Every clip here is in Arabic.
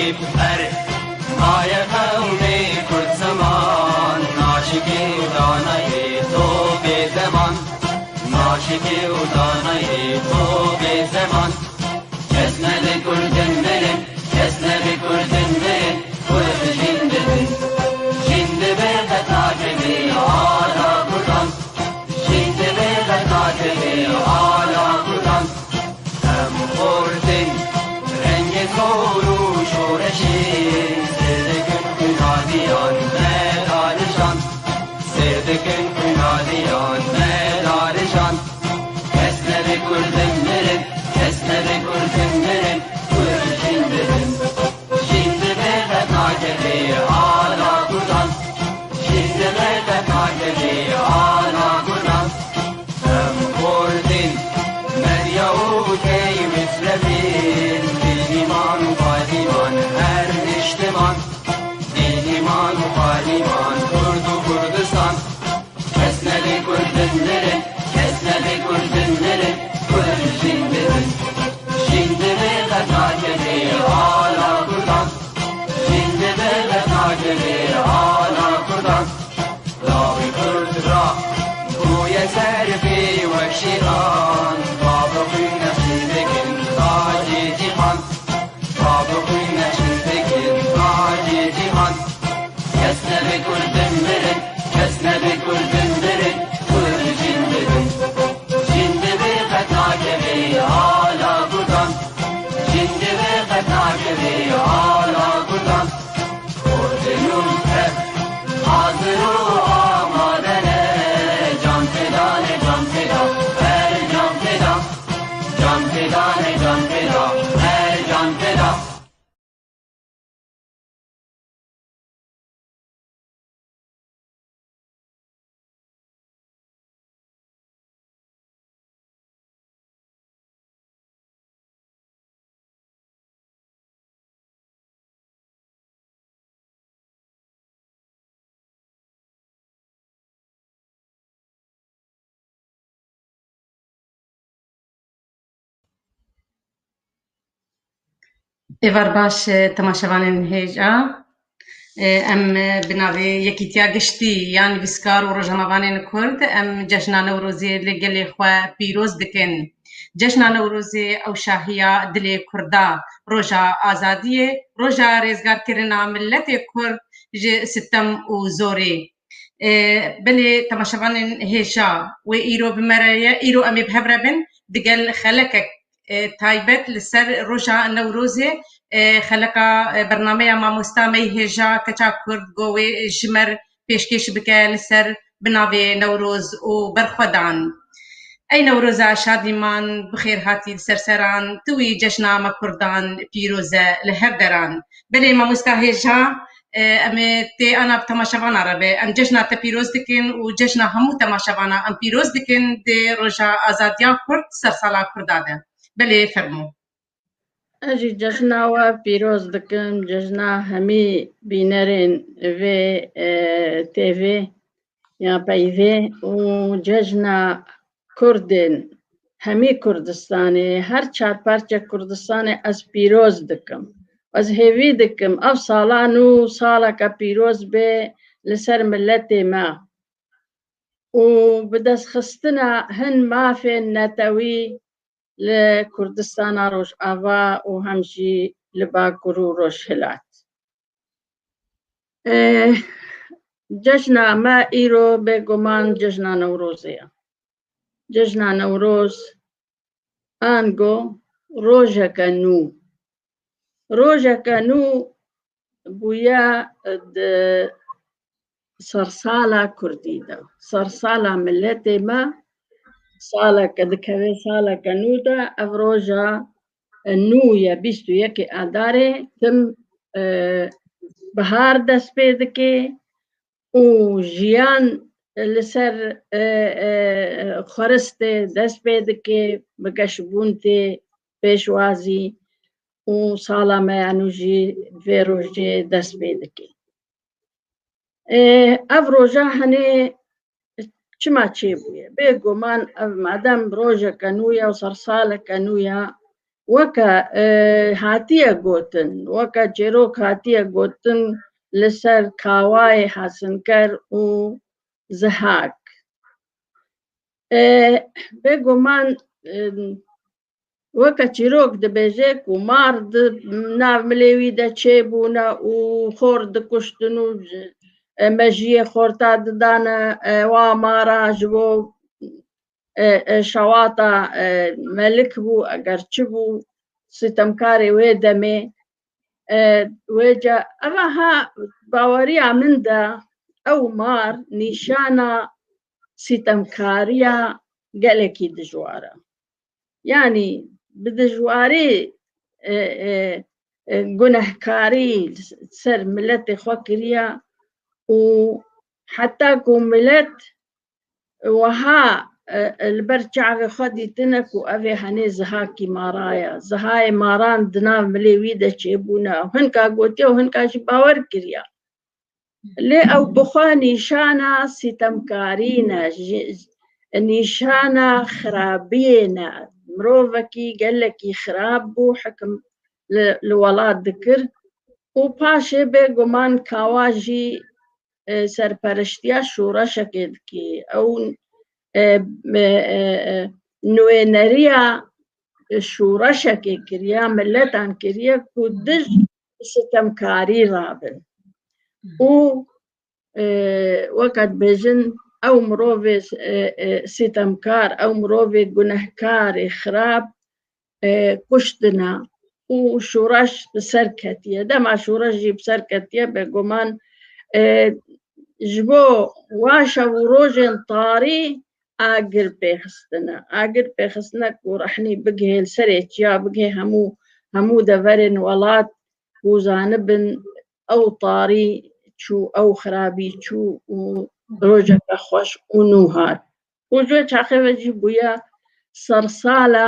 بی بر مای قومی کرد زمان ناشکی و دانه تو به زمان ناشکی و دانه تو به زمان اسند کردن برن اسند کردن برن کرد جندن جند به قطعه آلا کردن جند به قطعه آلا کردن هم خوردن رنگ کورو شورشی سردکن کنادیان مدارشان سردکن کنادیان مدارشان اسند کردن برن اسند کردن برن کرد جندن جند به قطعه آلا کردن جند به قطعه آلا کردن هم خوردن مریوتی مثل فیل دیلیمان و قادیمان هر اجتمان دیلیمان و قادیمان کرد و کردستان اسند کردن برن اسند کردن برن کرد جندن جند به قطعه آلا کردن جند به قطعه آلا کردن راوی کرد را بوی سرفی و شیران بابقی نشیدکن تاجی جیهان بابقی نشیدکن تاجی جیهان اسند کردن برن اسند کردن برن کرد جندن جند به قطعه آلا کردن جند به قطعه آلا کردن خوردنون هر حاضر و آمادنه جان فدانه جان فدا هر جان فدا جان فدانه جان فدا هر جان فدا ایوار باش تماشاوانین هیجا ام بناوی یکیتیا گشتی یعنی بسکار و روزنامه‌وانین کرد ام جشن نوروزی لگلی خو پیروز دکن جشن نوروزی او شاهیا دل کردا روزا آزادی روزا رزگار کرنا ملت کرد ستم و زوری بلی تماشاوانین هیجا و ایرو بمریا ایرو امی بهبربن دگل خلکک تایبت لسر روزا نوروزی خلقا برنامه ما مستمعی هجا کچا کرد گوی جمر پیشکش بکه لسر بناوی نوروز و برخودان ای نوروز شادیمان بخیر هاتی سرسران توی جشنا ما کردان پیروزه لهر دران بلی ما مستهجا امی تی انا تماشاوان عربه ام جشنا تا پیروز دکن و جشنا همو تماشاوانا ام پیروز دکن دی روزا آزادیا کرد سرسالا کرداده بلی فرمو اجي جشنا و پیروز دکم جشنا همی بینرین و تیوی یا پیوی و جشنا کردن همی کردستانی هر چار پارچه کردستانی از پیروز دکم از هیوی دکم اف سالانو سالا که پیروز به لسر ملت ما و بدست خستنا هن مافی نتوی لكردستان روش آوا و همجی لباکرو روش هلات جشنا ما ایرو بگمان جشنا نوروزیا جشنا نوروز آنگو روژا کنو بویا سرسالا کردیدا سرسالا ملت ما سالا كدكوي سالا كنودا أفروجا نويا بيستو يكي أداري تم بهار دس بيدكي وجيان لسر خرستي دس بيدكي بقشبونتي بيشوازي وصالا ما يعنوجي فيروجي دس بيدكي أفروجا هني چما چی بویه بگمان مادام روژه کنویا و سرسال کنویا وەکە هاتیە گوتن وەکە چێرۆک هاتیە گوتن لەسەر کاوای حەسنکەر و زەهاک بێگومان وەکە چیرۆک دەبێژێ و مار ناو ملێوی دەچێ بوونە و خۆر دکوشتن و مەژیە خۆرتا ددانە وا مارە ji bo şewata melik bû eger çi bû sitemkarê wê demê wêce eva ha baweriya min de ew mar nîşana sitemkariya gelekî dijwar e yanî bi dijwarî gunehkarî ser milletê xwe kiriye û heta ku millet wiha li ber çavê xwe dîtine ku ev ê henê zihakî mara ye zihayê maran di nav milê wî de çêbûne hinka gotiye û hinka jî bawer kiriye lê ew bi xwe nîşana sîtemkarî ne nîşana xirabiyê ne mirovekî gelekî xirab bû hekim li welat dikir û paşê bêguman kawa jî serpereştiya şûreşekê dikê ew nûêneriya şûreşekê kiriye milletan kiriye ku dij sitemkarî rabin û weke dibêjin ew mirovê sîtemkar ew mirovê gunehkarê xirab kuştine û şûreş bi ser ketiye dema şûreş jî bi ser ketiye bêguman ji bo waşev û rojên tarî agir pêxistine agir pêxistinek ku rehnî bigihê li serê çiya bigihê hemû deverên welat ku zanibin ew tarî çû ew xirabî çû û rojeke xweş û nû hat û ji we çaxê ve jî bûye sersala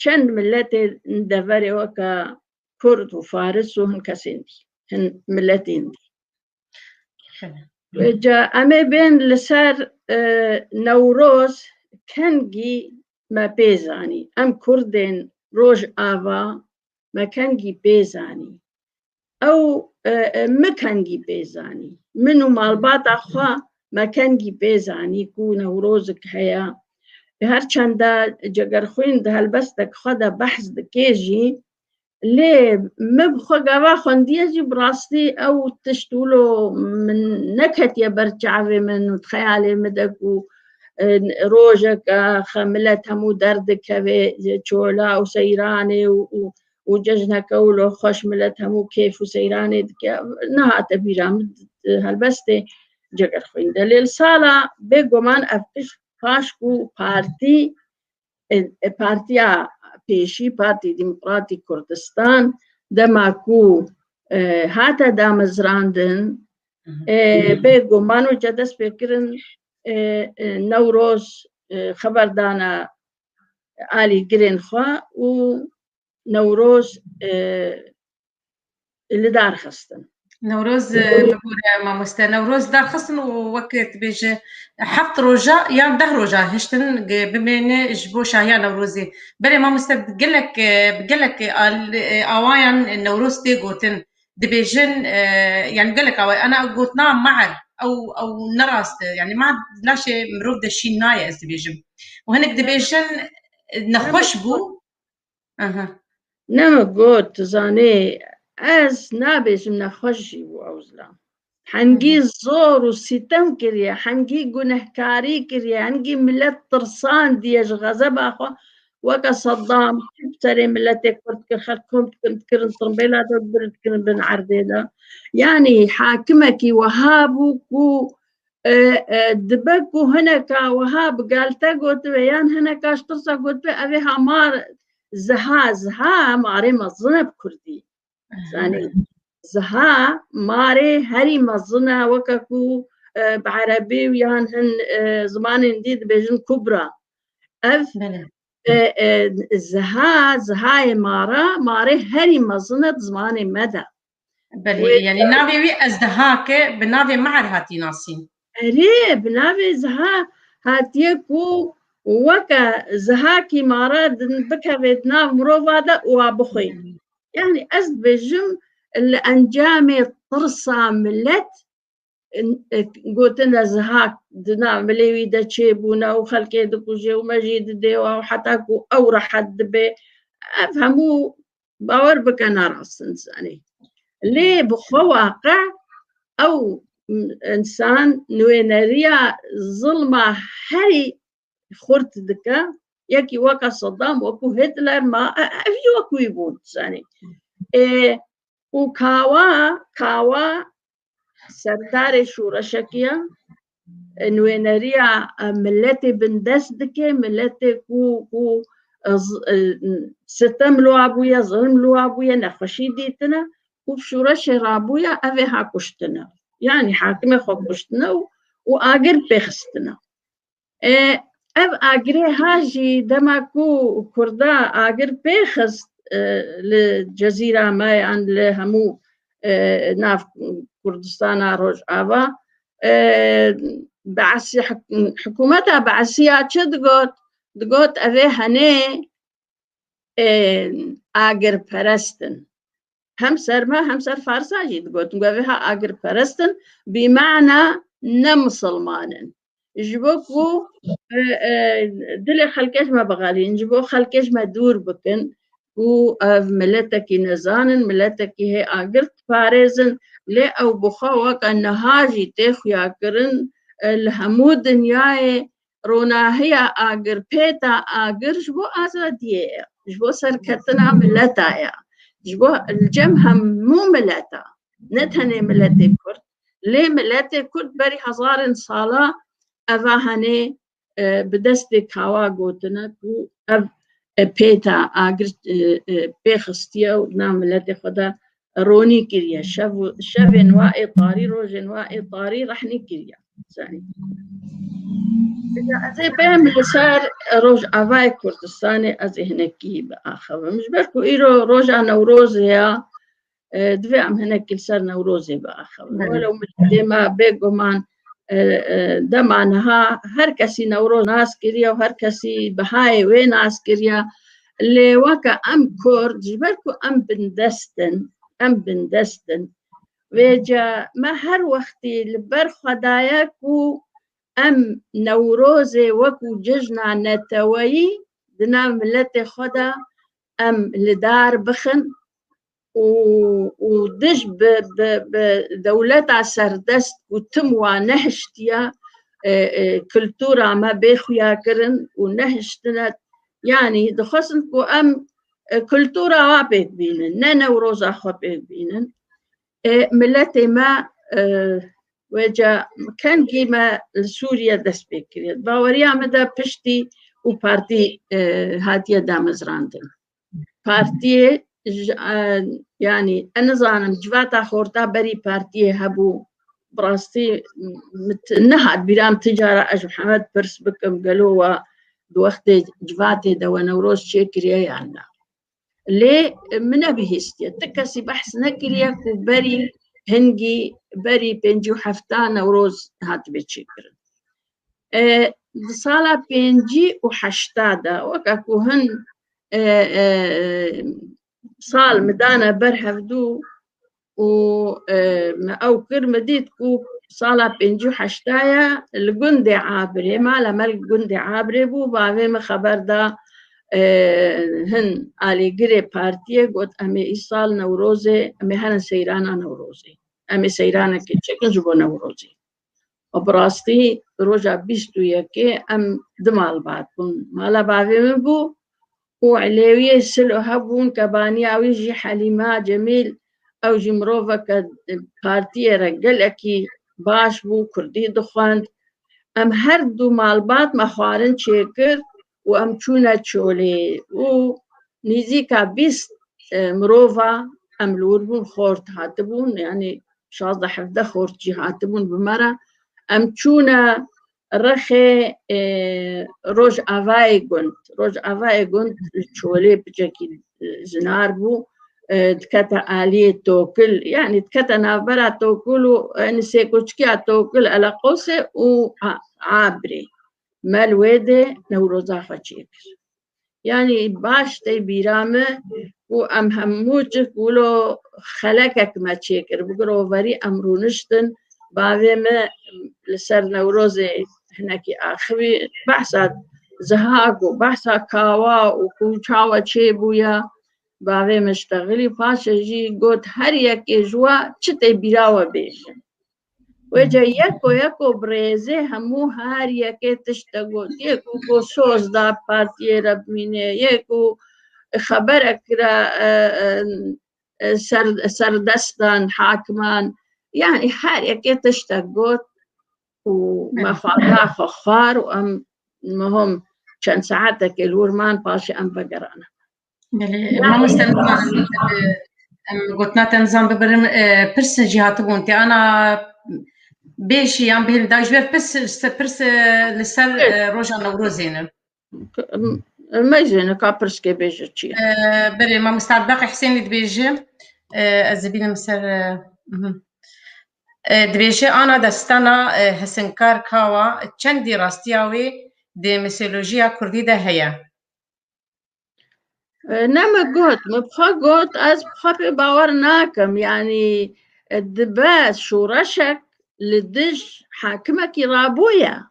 çend milletê deverê weke Kurd û Faris û hin kesên dî hin milletên dî em ê bên li ser Newroz kengî me pê zanî em Kurdên Rojava me kengî pê zanî ew mi kengî pê zanî min û malbata xwe me kengî pê zanî ku Newrozek heye her çanda cegerxwîn di helbestek xwe de behs dike jî lê me bi xwe gava xwendiye jî bi rastî ew tişt wilo min neketiye ber çavê min û xeyalê me de ku rojeke xe millet hemû derdikeve çola û seyranê û cejneke wilo xweş millet hemû kêf û seyranê dike nehate bîra min helbestê cegerxwîn de lê li sala bêguman ev paş ku partiya pêşî Partî Demokratîk Kurdistan dema ku hate damezrandin bêguman wêce dest pê kirin Newroz xeberdana alîgirên xwe û Newroz li dar xistin نوروز بگوره مامۆستا نەورۆز دارخستن و وەکت بێژە هەفت ڕۆژە یان 10 ڕۆژە هشتن بمێنێ ji بۆ شاهیا نەورۆزê berê mamoste gelek awayان نەورۆز tê gotin dibêjin yani gelek away ana gotina meher ew nerast yani meher laşê mirov de şîn naye ez dibêjim û hinek dibêjin nexweş bû nema got zanê ez nabêjim nexweş jî bû ewzla hengî zor û sîtem kiriye hengî gunehkarî kiriye hengî millet tirsandiye ji xezeba xwe weke Seddam serê milletê Kurd kir xelkom dikirin tirbêla de birdikirin bin erdê de yanî hakimekî wiha bû ku dibe ku hineka wiha bi galte gotibe yan hineka ji tirsa gotibe ev ê hemar ziha marê mezin e bi Kurdî zanî ziha marê herî mezin e weke ku bi erebî û yan hin zimanên dî dibêjin kubra ev zihayê marê herî mezin e di zimanê me de yani navê wî ezdihake bi navê meher hatî nasîn erê bi navê ziha hatiye ku وكا زهاكي مارد بكفت ناف مروفادا وابخي يعني أزد بجم الأنجامي طرصا ملت قلتنا زهاك دنا مليوي دا تشيبونا وخلقي دكوجي ومجيد ديوا وحتاكو أورا حد بي أفهمو باور بكنا راس إنساني ليه بخواقع أو إنسان نويناريا ظلمة هري خورت دكا يكي وكا صدام وكو هتلر ما أفي وكو يبون ساني وكاوا سردار شورشكيا نويناريا ملتي بندس دكي ملتي كو ستم لو أبويا ظلم لو أبويا نخشي ديتنا وبشورش رابويا أفي هاكوشتنا يعني حاكمة خوكوشتنا وآقر بيخستنا أب آقري هاجي دماكو كردا آقر بيخست للجزيرة ما عن لهمو ناف كردستان روج آبا بعسي حكومتها بعسيها دقوت أفي هني آقر پرستن هم سر فارسا جي دقوت نقوفيها آقر پرستن بمعنى نمسلمانن جبوكو دلي خلقش ما بغالين جبو خلقش ما دور بكن و ملتكي نزانن ملتكي هي آقرت باريزن لي أو بخوك أن هاجي تخيا كرن الهمو دنياي رونا هي آقر بيتا آقر جبو آزادية جبو سركتنا ملتايا جبو الجمهم مو ملتا نتهني ملتي كرد لي ملتي كرد بري هزار صالة أفاهني بدستي كاوا قوتنا كو بيتا آقر بيخستيا ونام ملتي خدا روني كريا شاف نوائي طاري روج نوائي طاري رحني كريا ثاني زي بهم اللي صار روج عفاي كردستاني أزي هنكي بآخر مش بركو إيرو روجا نوروزي يا دفع عم هنكي صار نوروزي بآخر ولو مش ما بيقو مان دمانها هر كسي نوروز ناس كريا وهر كسي بهاي وين ناس كريا اللي وكا أم كورد جبركو أم بندستن ويجا ما هر وقتي لبر خداياكو أم نوروزي وكو ججنا نتوي دنا ملتي خدا أم لدار بخن ودج بدولتا سردست وتموا نهشتيا كلتورا ما بيخويا كرن ونهشتنا يعني دخصنكو أم كلتورا وابيت بينن نوروزا خبيت بينن ملتي ما وجا كان كيما سوريا دسبيكريت باوريا مدى بشتي وبارتي هاتيا دامزراندن بارتي يعني أنا زانم جواتا خورتا بري بارتي هبو براستي نهاد برام تجارة أج محمد برس بكم قالوا بوقت جواتي دو نوروز شكريا يعني ليه من بهستيا تكسي بحث نكريا بري هنجي بري بنجو حفتان نوروز هات بتشكر صالة بنجي وحشتادا وكاكو هن صال مدانا برهفدو أو كرمديتكو صالة بنجو حشتايا الجندي عابري ما لما الجندي عابري بو بعدين ما خبر دا هن على جري بارتيه قلت أمي إصال نوروزي أمي هن سيرانا نوروزي أمي سيرانا كتشكل جبو نوروزي وبراستي روجا بيستو يكي أم دمال بعدكم مالا بعدين بو وعليوية سلو هبون كبانيا ويجي حليمة جميل أو جمروفا كبارتيه رجل أكي باش بو كردي دخان أم هردو مالبات مخوارن شكر وأم تشونا تشولي ونيزيكا بيست مروفا أم لوربون خورت هاتبون يعني شاذ حفظة خورت جي هاتبون بمرة أم تشونا رخي روج أفاي قنت تشولي بجاكي زنار بو تكتا آلية توكل يعني تكتا نابرا توكل ونسيكوشكي توكل على قوسي وعابري مالويدة نوروزا خشيكر يعني باش تي بيرامة وأم هموتك ولو خلقك ما تشيكر بقرو فري أمرو نشتن بعد ما لسر نوروزي هناكي آخوي بحثات زهاق وبحثا كاوا وكوشاوا تشيبويا بعد ما اشتغلي باشا جي قلت هر يكي جوا چتي بيراوا بيجن وجا يكو بريزي همو هر يكي تشتغل يكو كو سوز دا بارتي ربميني يكو خبرك را سردستان حاكمان يعني هر يكي تشتغل وما فاقا فخار وأم مهم كان ساعتك الورمان باشي أم بقرانا ما مستمع قلت ناتن ببرم برس جهاتبون تي أنا بيشي يعني بهم داجبر برس لسر روجا نوروزين ما يزين كابرس كي بيجي تشي بري ما مستعد باقي حسين اللي دبيجي الزبينة مسر دبيجي أنا دستانا هسنكار كاوا چندي راستياوي دي ميسيولوجيا كردي ده هيا نما قلت مبخا قلت از بخا باور ناكم يعني الدباس شو رشك للدش حاكمك رابويا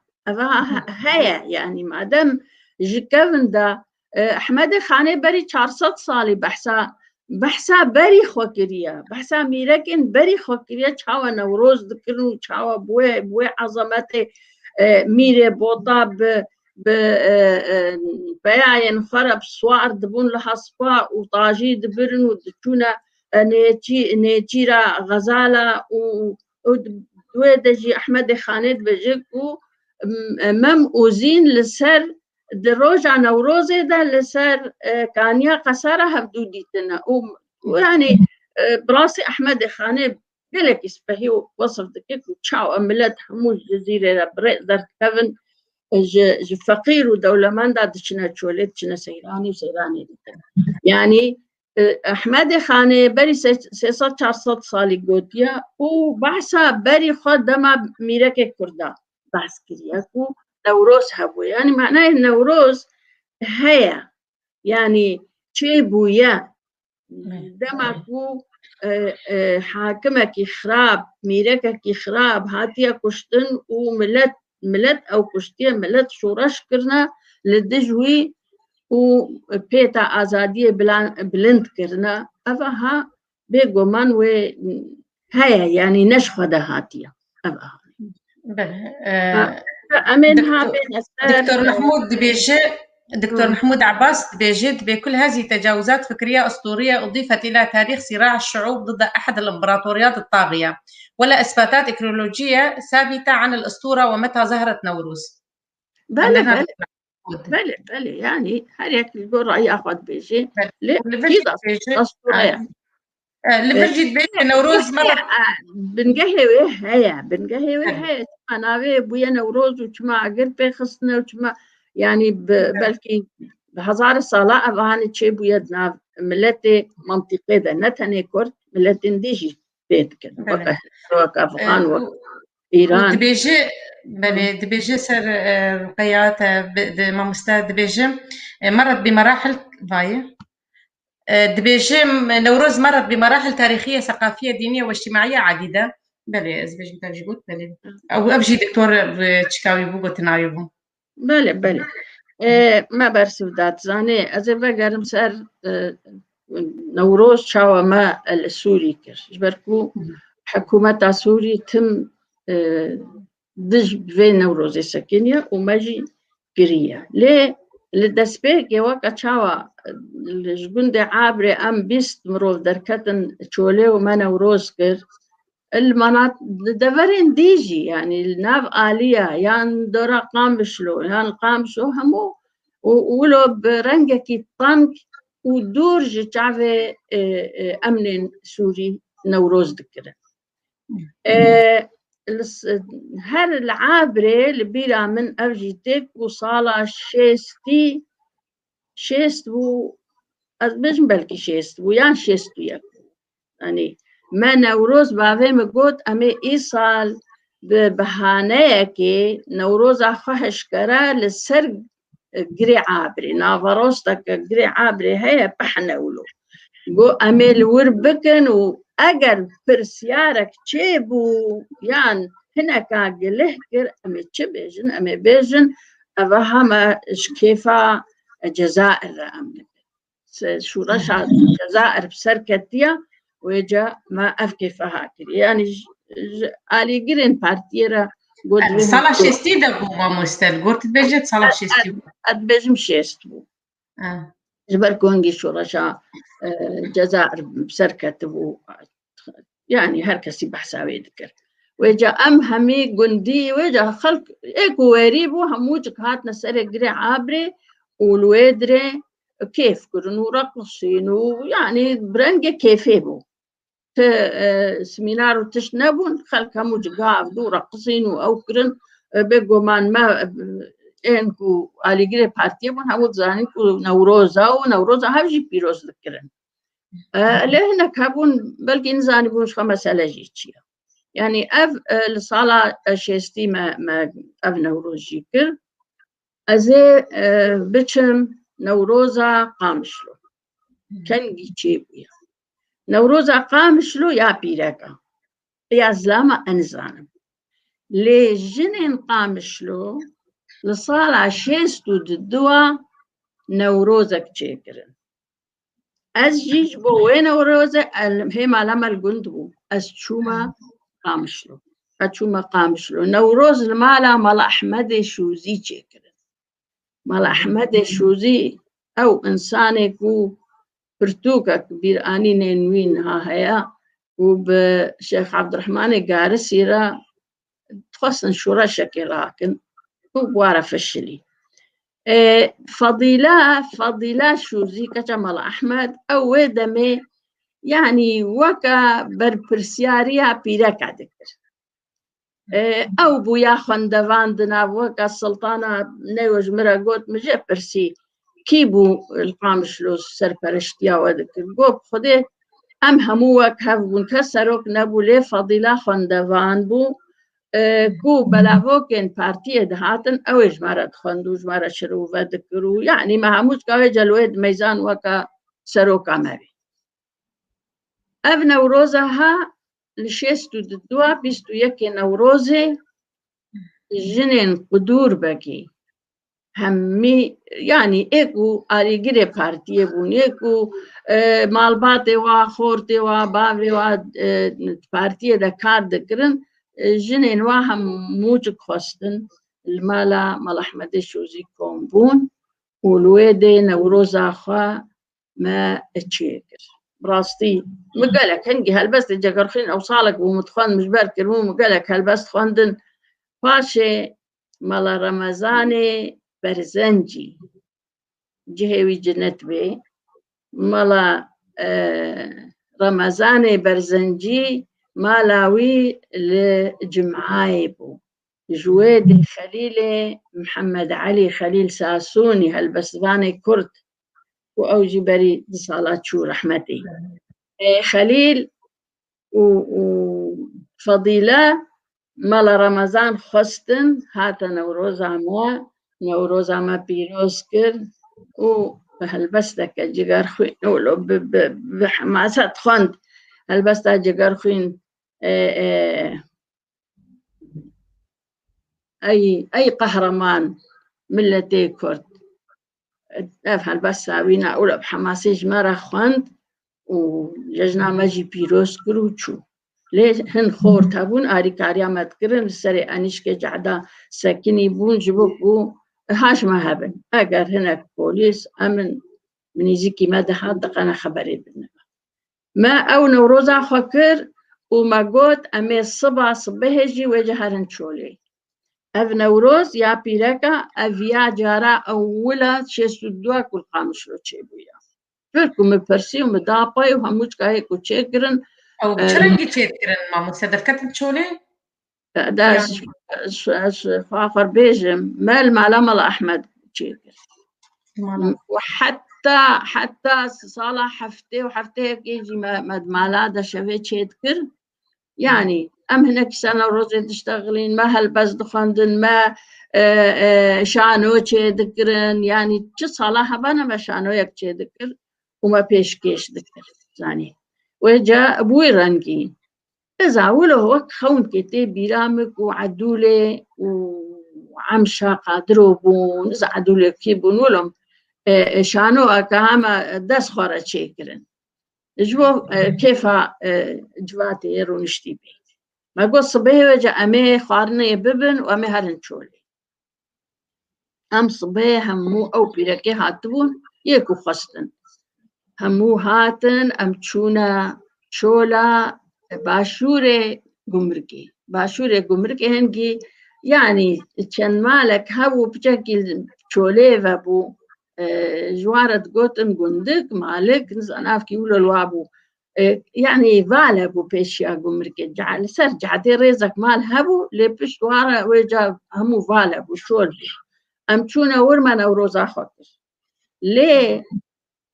هيا يعني مادام جكفن دا احمد خاني بري 400 صالي بحثا بري خوكريا بحثا ميركن بري خوكريا چاوا نوروز دكرنو چاوا بوي عظمتي ميري بوطا بيعين خرب سوار دبون لها صفاء وطاجي دبرن ودتونا نيتيرا غزالة ودويدجي أحمد خانيد بجيكو مم أوزين لسر دروجة نوروزي ده لسر كانيا قصارة هفدوديتنا ويعني براسي أحمد خانيد قلك يسبهي وصف دكيك وتشاو أملت حموش جزيرة بريقدر كفن فقير ودولة من دا دشنا تشولت دشنا سيراني وسيراني يعني أحمد خاني بري 300-400 صالي قوتيا وبحثا بري خود دما ميرك كردا بحث كرياكو نوروز هبو يعني معناه النوروز هيا يعني شي بويا دمكو حاكمك يخراب ميرك يخراب هاتيا كشتن وملت أو كشتية ملت شورش كرنا للدجوي وبيتا آزادية بلند كرنا أفها بيقومان وهيا يعني نشخة هاتيا أفها أمنها دكتور محمود دبيجي دكتور محمود عباس دبيجي بكل هذه تجاوزات فكرية أسطورية أضيفت إلى تاريخ صراع الشعوب ضد أحد الإمبراطوريات الطاغية ولا إثباتات إكرولوجية ثابتة عن الأسطورة ومتى ظهرت نوروز. بلى يعني هريك الجور رأي أخذ بيجي لفرجي بيجي نوروز مرة بنقهوي هيا أنا بويا نوروز وشما قرب خصنا وشما يعني بلكي بهزار الصلاة أبغاني تشي بويدنا ملتي منطقة ده نتني كرد ملتي نديجي بيت كده أفغان وإيران دبيجي سر رقيات ما مستعد دبيجي مرت بمراحل دبيجي نوروز مرت بمراحل تاريخية ثقافية دينية واجتماعية عديدة بلي أزبيج ترجبوت بلي أو أبجي دكتور تشكاوي بوغو تنايبو بلي ما برسو دات زاني أزبا قرم سر نوروز شاوة ما السوري كر جبركو حكومة سوري تم دج في نوروز سكينيا وماجي كريا ليه لدسبيك يوقع شاوة الجبند عابري أم بيست مروف دركتن شولي وما نوروز كر المناطق دفرين ديجي يعني الناف آلية يعني دورا قامشلو يعني قامشو همو ولو برنجكي طنك ودور جتعفي أمن سوري نوروز دكرة هر العابرة لبيرا من أفجيتك وصالة شيست و أزبجن بلكي شيست ويان شيست وياك يعني ما نوروز بعدين قلت أمي إيصال ببهانەیەکێ نەورۆزا خۆهشکەرە لەسەر گرێ عابرێ ناڤەڕۆستەکە گرێ عابرێ هەیە پەحنەولۆ بۆ ئەمێ ور بکەن و ئەگەر پرسیارێک چێ بوو یان هەنێکا گلێ کرد ئەمێ چ بێژن ئەمێ بێژن ئەوە هەمە کێفا جەزائر ئەم شوڕەشا جەزائر سەرکەتیە وێجا ما ئەف کێفەها کرد یانی ئالیگرên partiyê re Sala şestî de bû mamoste gotit bêje sala şestî bû bêjim şêst bû ji ber kongî şoreşa Cezayir serketibû yani her kesî behsa wê dikir wêca em hemî gundî wêca xelk ê ku werî bû hemû cik hatine serê girê abrê û li wê dirê kêf kirin û reqsîn û yani bi rengê kêfê bû سمینار و تشت نبون خلق همو جگاف دو رقصین و او کرن بگومان ما این کو آلیگیر پارتیه بون همو زانی کو نوروزا هفجی پیروز دکرن لهنا کابون بلکه نزانی بونش خا مسئله جی چیه یعنی اف لسالا شستی ما اف نوروز جی کر ازه بچم نوروزا قامشلو کنگی چی بویا نوروزا قامشلو یا پیرکا یا زلاما انزانم لی جنین قامشلو لصالع شیستو ددوا نوروزا کچه کرن از جیج بو وی نوروزا هم علم الگند بو از چوما قامشلو نوروز المالا مال احمد شوزی چه کرن مال احمد شوزی او انسانی کو برتوكا كبير آني نينوين ها هيا وبشيخ عبد الرحمن قارسي را تخصن شورا شكل لكن هو بوارا فشلي فضيلة شوزي كجمال أحمد أو دمي يعني وكا بربرسياريا بيركا دكر أو بويا خندواندنا وكا السلطانة نيوج مرا قوت مجي برسي كيبو القامشلو سرپرشتيا ودكر قوب خده ام همو وك هفون كسروك نبو لي فضيلة خندوان بو كو بلاوكين بارتيه دهاتن اوج مرد خندوج مرد شروع ودكرو يعني ما هموش كاوي جلويد ميزان وكا سروكا مبي اف نوروزها لشيستو ددوا بيستو يكي نوروزي جنين قدور بكي همي يعني ايكو آريگري پارتيه بون ايكو مالباتي وا خورتي وا باوي وا پارتيه دا كار دكرن جنين وا هم موجك خواستن المالا مال احمد شوزي كون بون والويدي نوروزا خوا ما اتشيكر براستي مقالك هنجي هالبس جاكرخين اوصالك ومتخوان مجبر كرمو مقالك هالبس خواندن باشي مال رمضاني برزنجي جهوي جنت بي مالا رمضان برزنجي مالاوي لجمعاي بو جويد خليل محمد علي خليل ساسوني هالبسباني كرد وأوجي بري صلاة شو رحمتي خليل وفضيلة مالا رمضان خستن هاتا نوروزا ما بيروز كر و هالبستك جيجار خوين ولو بحماسة خند هالبستا جيجار خوين أي قهرمان ملتي كرد هالبستا وينا أولا بحماسة جمارة خند وججنا ماجي بيروز كروتشو ليه هن خور تابون آري كاريا متكرن سري أنيشك جعدا ساكني بون جبوكو هاش ما هبن أجر هناك بوليس أمن منيزيكي ما دخل دقنا خبري بالنبا ما أو نوروزا خكر وما قوت أمي الصبح صبهجي وجهرن شولي أف نوروز يا بيركا أفيا جارا أولا شيسو دوا كل قامش رو تشيبويا فركو مبرسي ومداباي وهموش كايكو تشيكرن أو بشرنجي تشيكرن مامو سدفكت تشولي داش فاخر بيجم مال معلم الأحمد تشيكر وحتى صالح حفتي وحفتي كيجي مد مالا دا شوي تشيكر يعني أم هناك سنة روزي تشتغلين ما هلبس دخندن ما شانو چه دكرن يعني چه صلاحة بنا ما شانو يك چه دكر وما بيشكيش دكر يعني وجا أبوي رنجين إذا وله وقت خون كتي بيرامك وعدولة وعمشا قادروا بون إذا عدولة كيبون ولهم شانو أكاهما دس خورا شكرن جو كيف جواتي يرون اشتبه ما قول صبيه وجا أمي خارني ببن وأمي هرن شولي أم صبيه همو أو بيركي هاتبون يكو خستن همو هاتن أم تشونا شولا باشورة قمركي هنجي يعني كان مالك هاو بشكل شولي وابو جوارة قوتن قندق مالك نزناف كيولو الوابو يعني فالبو بيشيا قمركي جعل سر جعدي ريزك مال هبو لبش وارا ويجا همو فالبو شول أم تشونا ورمان أو روزا خطر ليه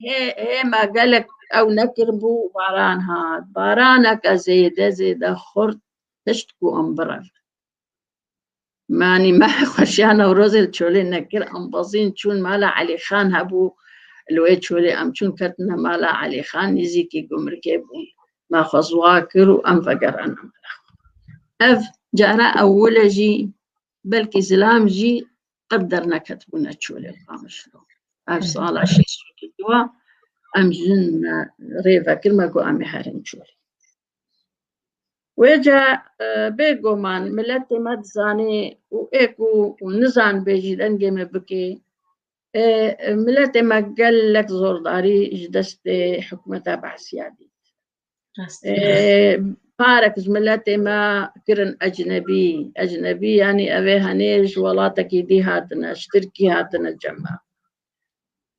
هي ما قالك أو نكربو باران هاد بارانك زيد خرد تشتكو أمبرر ماني ما خشيانا وروزي تشولي نكر أمبازين تشون مالا علي خان هبو الويت تشولي أم تشون كتنا مالا علي خان يزيكي قمركي بون ما خزواكر وأم فقر أنا أف جارة أول جي بلكي زلام جي قدرنا كتبونا تشولي القامشلو أف صالة شي سوكي دوا أم جن ريفا كلمة قو أمي هارن تشولي ويجا بيقو من ملتي مدزاني وإيكو ونزان بيجي دنجي مبكي ملتي ما قال لك زورداري جدست حكومة بعسيادي بارك ملتي ما كرن أجنبي يعني أبي هنيج ولاتك دي هاتنا اشتركي هاتنا الجماعة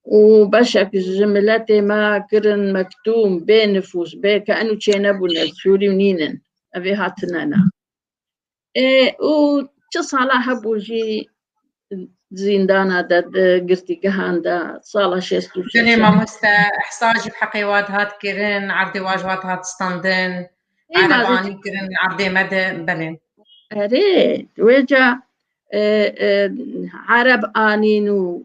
وبشك جملتي ما كرن مكتوم بين نفوس بين كأنه تشينبونا سوري ونينن أبي هاتنا وتصالح بوجي زندانا داد قرتي كهاندا صالة شيستو جني ما مستا إحصاج بحقيوات هات كرن عردي واجوات هات ستاندن عرباني كرن عردي مدى بلين ريت ويجا عرب آنين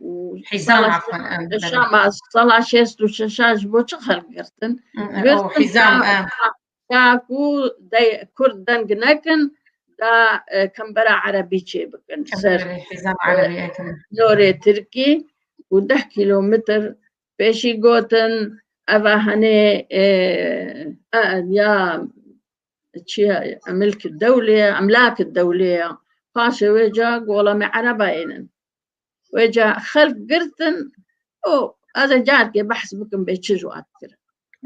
حزام عفوا الشام صلاة شيستو شاشاج بوش خلق قرتن أو حزام كاكو داي كردن جنكن دا كمبرا عربي شيء بكن حزام عربي أكن نوري تركي و10 كيلومتر بيشي قوتن أبا هني يا ملك الدولة أملاك الدولة قاشة ويجا قولا معربين ويجا خلق قرتن هذا جاد بحث بكم بيتشجوا أكثر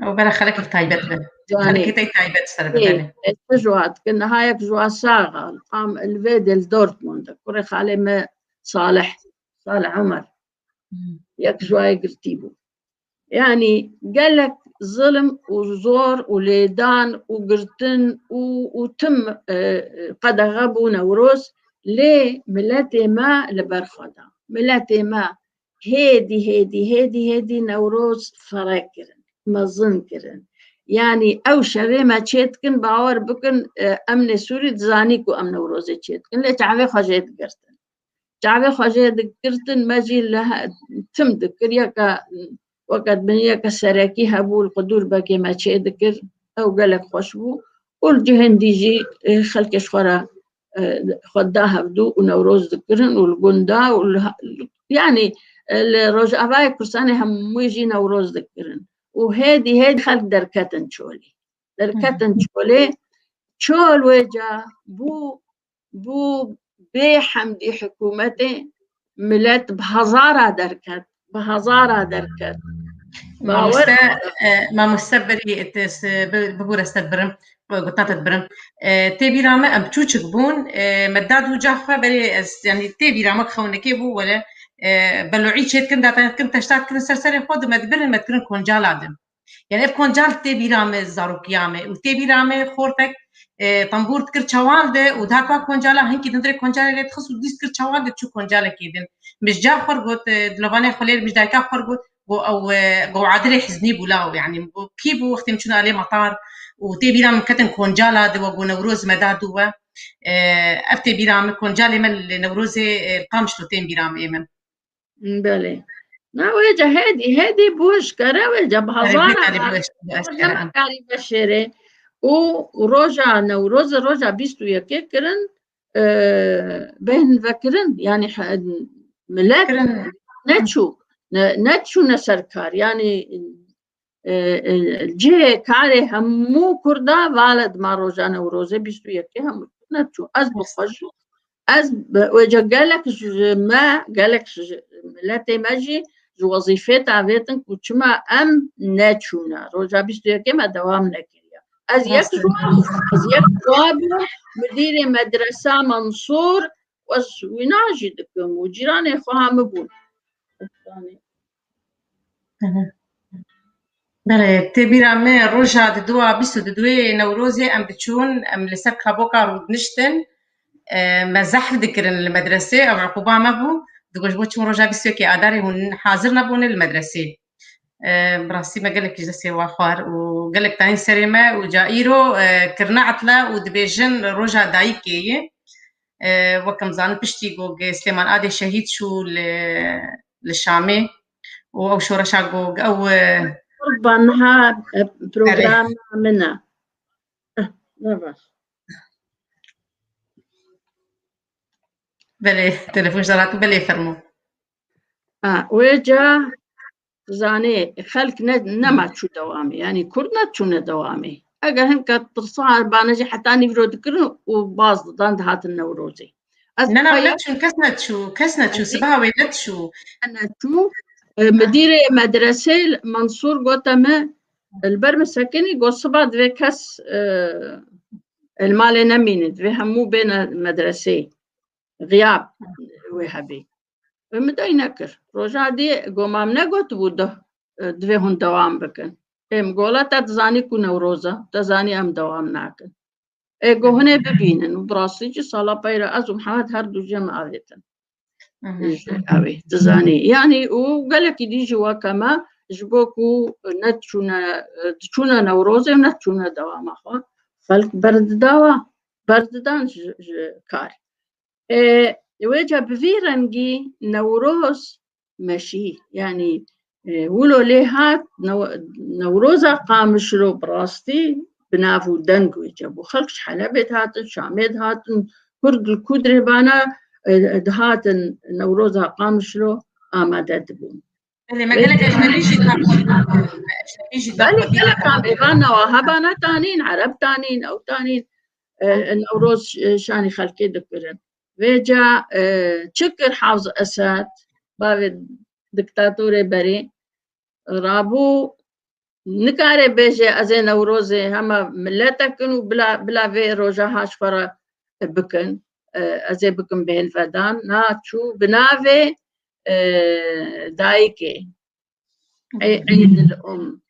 وبلا خلك تايبت بن خلك تايبت سربني تجوات كنا هايك جوا ساغا قام الفيدل دورتموند كوري خالي صالح عمر يك جوا يقرتيبو يعني قال لك ظلم وزور وليدان وقرتن وتم قد غبوا نوروز ليه ملاتي ما لبرخدا ملاتي ما هيدي نوروز فراكرن مظن كرن يعني أو شبه ما تشيتكن باور بكن أمن سوري تزانيكو أمن وروزي تشيتكن ليه تعبي خجيت قرتن ماجي لها تم ذكر يكا وقت بنيك سراكي هبو القدور باكي ما تشيتكر أو قالك خوشبو والجهن ديجي خلق شخورا خداها بدو ونوروز ذكرن والقندا يعني الرجع باي كرساني هم يجي نوروز ذكرن وهيدي خلق دركتن شولي شول وجا بو بحمدي حكومتي ملت بهزارة دركت ما مستبري ببورة استبرم قطعت برم تبي رامة أم تشوش بون مداد وجاخة بري يعني تبي رامة خونكي بو ولا بلوعي شيء كنت اشتاق كن سرسري خود ما تبرن ما تكون كونجال عدم يعني كونجال تبي رامة زاروكيامة وتبي رامة خورتك طنبور تكر شوال ده وذاك كونجالا هنكي تندري كونجالا اللي تخص وديس كر شوال ده شو كونجالا كيدن مش جا خرجت دلواني خليل مش دايكا خرجت أو عادلي حزني بولاو يعني كيبو وقت يمشون عليه مطار وتي بيرام كتن كونجالا دوا بو نوروز مدا دوا افتي بيرام كونجالي مل نوروزي القامش لو تين بيرام ايمن بله نا وجه هدي بوش كره وجه بهزارة وجه كاري بشره وروجا نوروز روجا بيستو يكي كرن بين فكرن يعني ملاك نتشو نسركار يعني الجهة كاري همو كردا والد ما روجا نوروز بيستو يكي هم نتشو از بخشو از وجه قالك ما قالك ملاتي ماجي جو وظيفات عادتن كوتشما ام ناتشونا روجا بيستو يكي ما دوام نكريا از يكشو مدير مدرسة منصور ويناجي دكم وجيراني فهم بون بله تبيرا ما روجا ددوا بيستو ددوي نوروزي ام بتشون ام لسك خبوكا رودنشتن ما زحف ذكرن المدرسة أو عقوبة ما بو دقوش بوتشون روجا بيستو كي أداري هون حاضرنا بون المدرسة براسي ما قالك جلسي واخوار وقالك تاني سريمة وجائيرو كرنا عطلة ودبيجن روجا دايكي وكم زان بشتي جوج سليمان آدي شهيد شو للشامي أو شو رشا جوج أو قربانها بروجرام منا بله تلفون جراتو بله فرمو وجا زاني خلق نما شو دوامي يعني كرنا شو دوامي اگر هم كترصع بانجي حتى نفرو ذكر وباز ضد هات النوروزي انا كسنت شو سبها ويلت شو انا شو مدير مدرسة منصور قوتما البرم سكني قو صبا دوي كس المال نمينت في همو بين المدرسة غياب وهبي مدای نکر روزا دی گمام نگوت بود دوی هون دوام بکن ام گولا تزانی کو نوروزا تزانی ام دوام نکن گوهنه ببینن و براستی چه سالا پیرا از محمد هر دو جمع آویتن اوی تزانی یعنی او گلکی دی جوا کما جبوکو نتشونا نوروزه و نتشونا دوام اخوا خلق برددان کار وجه بفيرنجي نوروز ماشي يعني ولو ليهات نوروزا قامشلو براستي بنافو دنگ وجه وخلقش حلبت هاتن شامد هاتن كرد الكدر بانا هاتن نوروزا قامشلو آماده دبون اللي ما قالك أجنبي بالي قالك عم إيغانا وهبانا تانين عرب تانين أو تانين النوروز شاني خلقي دكرن وجا شكر حافظ أسد باب دكتاتوري بري رابو نكاري بيجي أزي نوروزي هما ملتكن وبلا في روجا هاش فرا بكن أزي بكن بين فدان ناتشو بنافي دايكي عيد الأم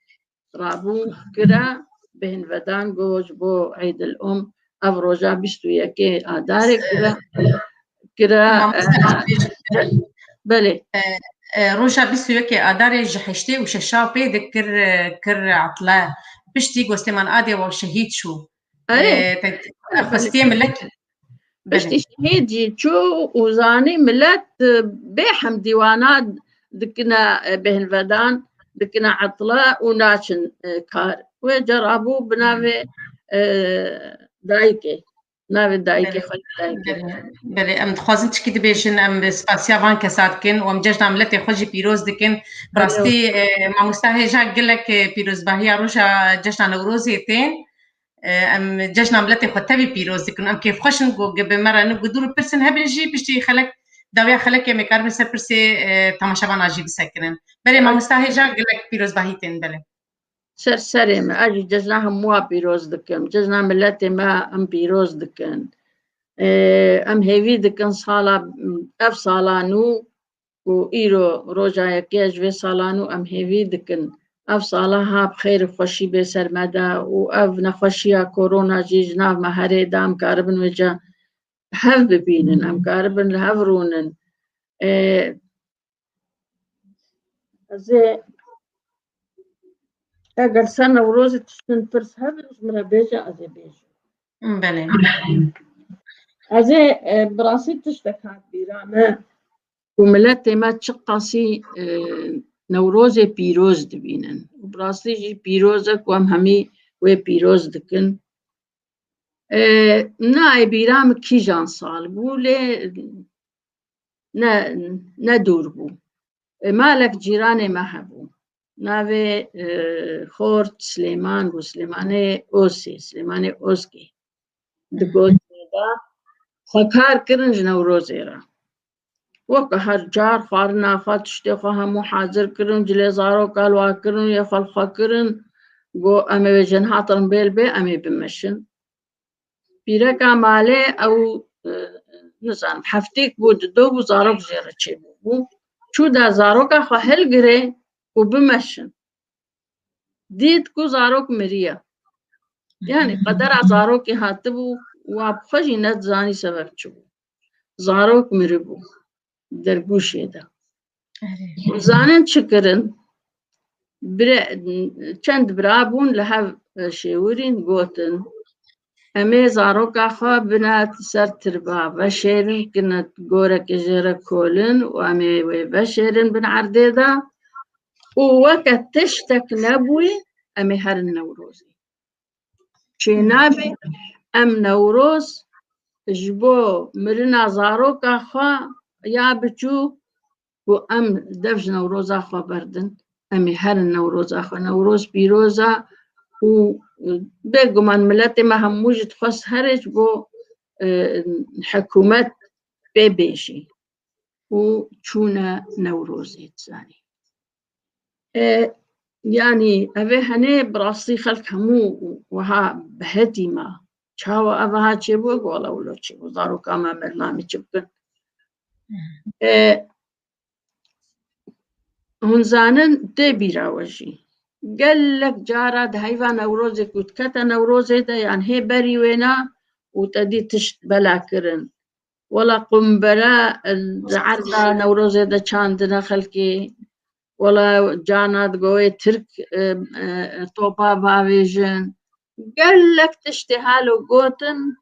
رابو كده بين فدان جوج بو عيد الأم أفروجا بيستو يكي آداري كده بلي روجا بيستو يكي آداري جحشتي وششا بيد كر عطلة بشتي قوستمان آدي وشهيد شو فستي ملك بشتي شهيد شو وزاني ملت بيحم ديوانات دكنا بهن فدان دكنا عطلة وناشن كار وجربوا بنافي دايكي نافي دايكي خلي دايكي بله ام دخوازن تشكي دبيجن ام سباسيا وان كسات كن وام ججنا ملتي خوجي بيروز دكن براستي ما مستاهي جا قلك بيروز باهي روجا ججنا نوروزي تين ام ججنا ملتي خوتبي بيروز دكن ام كيف خوشن جو قبل مرة نبقى دور برسن هبلجي بشتي خلك داويا خلك يمي كار بسر برسي تماشا ناجي بسكرن بله ما مستاهي جا قلك بيروز باهي تين بله سرسري ما أجي جزناهم موا بيروز دكن جزنا ملتي ما أم بيروز دكن أم هيفي دكن صالة أف صالانو وإيرو روجا يكيج في صالانو أم هيفي دكن أف صالها بخير خوشي بسر مدى وأف نخوشيا كورونا جي جناف مهاري دام كاربن وجا هف ببينن أم كاربن هفرونن زي اگر سر نوروز تشتن پرس هدرش مرا بیجا از بیجا بله از براسی تشتکات بیرامه و ملت ما چقاسی نوروز پیروز دبینن و براستی جی پیروزه که هم همی و پیروز دکن نه بیرام کی جان سال بوله نه دور بو مالک جیران ما هبو ناوی خورد سلیمان بو سلیمان اوسکی دگوت دا خکار کرنج نوروزی را وقت هر جار خارنا خاتشتی خو همو حاضر کرن جلی زارو کالوا کرن یا خلخا کرن گو امی بجن حاطرن بیل بی امی بمشن بیرکا مالی او نزان هفتیک بود دو بو زارو بزیره چی بو چو دا زارو که خو هل گره و بمشن دید کو زارو مریا یعنی قدر زارو که هاتبو و اب خوشی ند زانی سبب چو زارو مری بو در گوشه ده زانن چکرن چند برابون لحو شیورین گوتن امی زاروکا خواه بنات سر تربا بشیرن کنت گورک جره کولن و امی بشیرن بن عرده ده و وقت تشتک نبوی امی هر نوروزی چه نبی ام نوروز جبو مرنا زاروکا خواه یا بچو و ام دفج نوروز آخوا بردن امی هر نوروز آخوا نوروز پیروزا و بگو من ملت ما هم موجد خواست هرش بو حکومت ببیشی و چونه نوروزی تزانی يعني أبي هني براسي خلق همو وها بهدي ما شاوا أبها تشيبوك ولا ولا تشيبو دارو كما برنامج تشبكن هون زانن تبيرا وجي قال لك جارة هيفا نوروزك وتكتا نوروزي ده يعني هي بري وينا وتدي تشت بلا كرن ولا قنبلة العرضة نوروزي ده چاندنا خلقي ولا جانات قوي ترك طوبا باويجن قال لك تشتهالو قوتن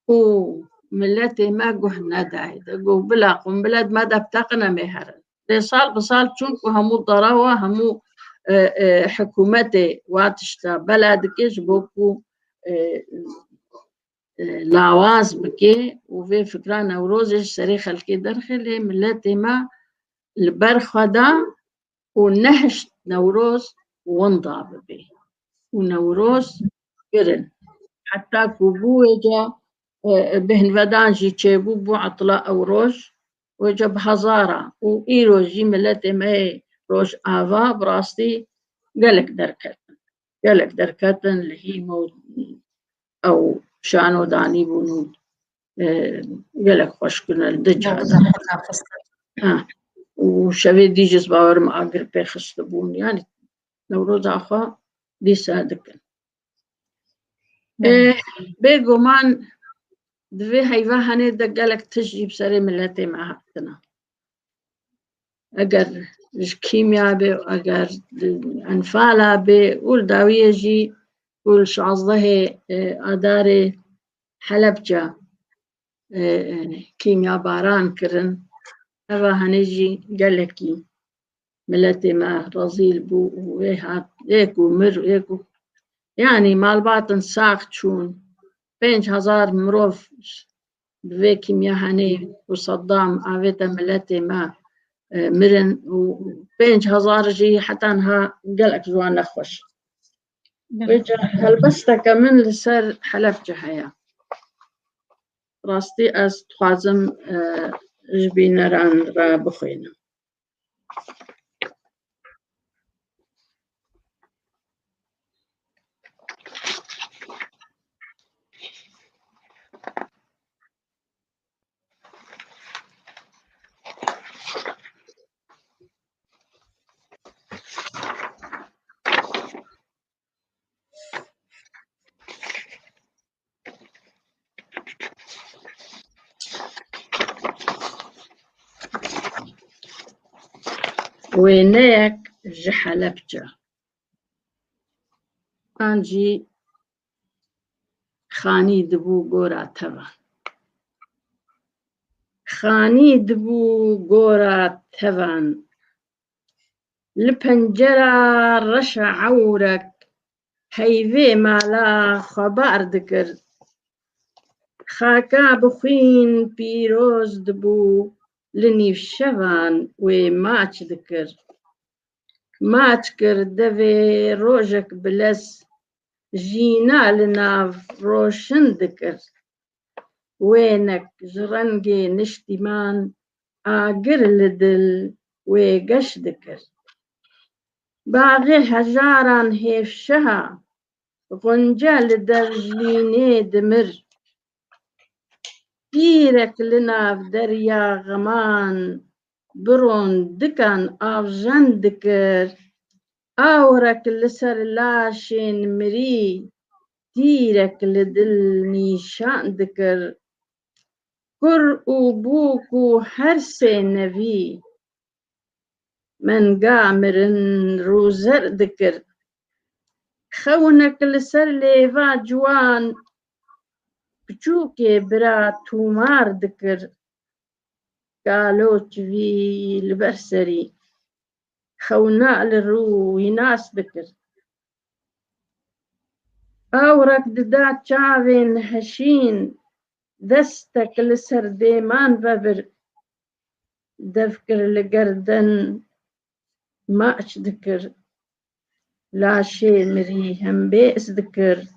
وملتي ما قوه نداي قو بلا قنبلة ما دبتقنا مهرن صال بصال چونكو همو ضراوة همو حكومتي واتشتا بلدكش بوكو لاواز بكي وفي فكرة نوروزش سري خلقي درخلي ملتي ما البرخدا ونهشت نوروز ونضاب به ونوروز قرن حتى كوبو جا بهن ودانجي تشيبو بو عطلاء أوروج وجا بهزارة وإيروجي ملتي ماي روج آفا براستي قالك دركتن اللي هي أو شانو داني بونود قالك خوشكنا الدجا وشوي ديجس باور ما أقر بيخستبون يعني نوروز آخوا دي سادكن بيقو مان دوی هیوه هنه ده گلک تجیب سری ملتی معهبتنا اگر کیمیا به اگر انفالا به اول داویه جی اول شازده آدار حلب جا کیمیا باران کرن اوه هنه جی گلکی ملتی ما رزیل بو ویهات ایکو مر ایکو يعني مال باطن ساق چون 5000 مروف دوی کیمیاهانی و صدام آویتا ملتی ما مرن و 5000 جي حتى انها قلق جوان نخوش ويجا هلبستا كمان لسر حلب جهايا راستي از تخوازم جبين ران را بخوينا وينك جحلبجة آنجی خانی دبوو گۆرا تەوان خانی دبوو گۆرا تەوان لە پەنجەرە ڕەشە عەورێک هەیڤێ ماڵا خەبار دەکرد خاکا بخوین پیرۆز دبوو لە نیو شەوان وێ ماچ دەکرد ماچ کرد دەوێ ڕۆژێک بلەس ژینا لە ناو ڕۆشن دەکرد وێنێک ji ڕەنگێ نیشتیمان ئاگر لە دڵ وێ گەشت دەکرد باغێ هەژاران هێفشەها غونجە لە دەرژینێ دمر پیرێک لە ناو دەریا غەمان بڕۆن دکان ئاڤژەن دەکرد ئاورێک لەسەر لاشێن مری تیرێک لە دڵ نیشان دەکرد کوڕ و بووک و هەر سێ نەڤی مەنگا مرن ڕووزەر دەکرد خەونێک لەسەر لێڤا جوان بچووکێ برا تومار دەکرد گالۆچڤی لەبەر سەری خەونا لە ڕووی ناس دەکرد ئاورێک دەدا چاوێن هەشین دەستێک لەسەر دێمان ڤەبرد دەفکرد لە گەردن ماچ دەکرد لاشێ مری هەمبێز دەکرد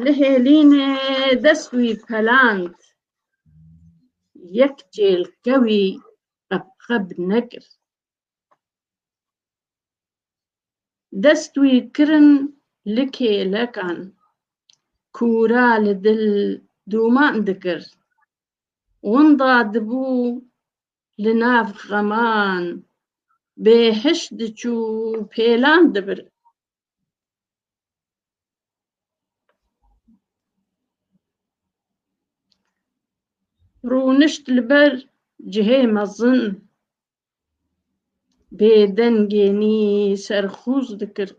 لە هێلینێ دەستوی پەلاند یەک چێلکەوی قەبقەب نەکرد دەستوی کرن لە کێلەکان کوورا لە دڵ دوومان دەکرد وەندا دەبوو لە ناو غەمان بێهشت دەچوو پێلان دەبرد ڕوونشت لەبەر جهێ مەزن بێدەنگێنی سەرخوز دەکرد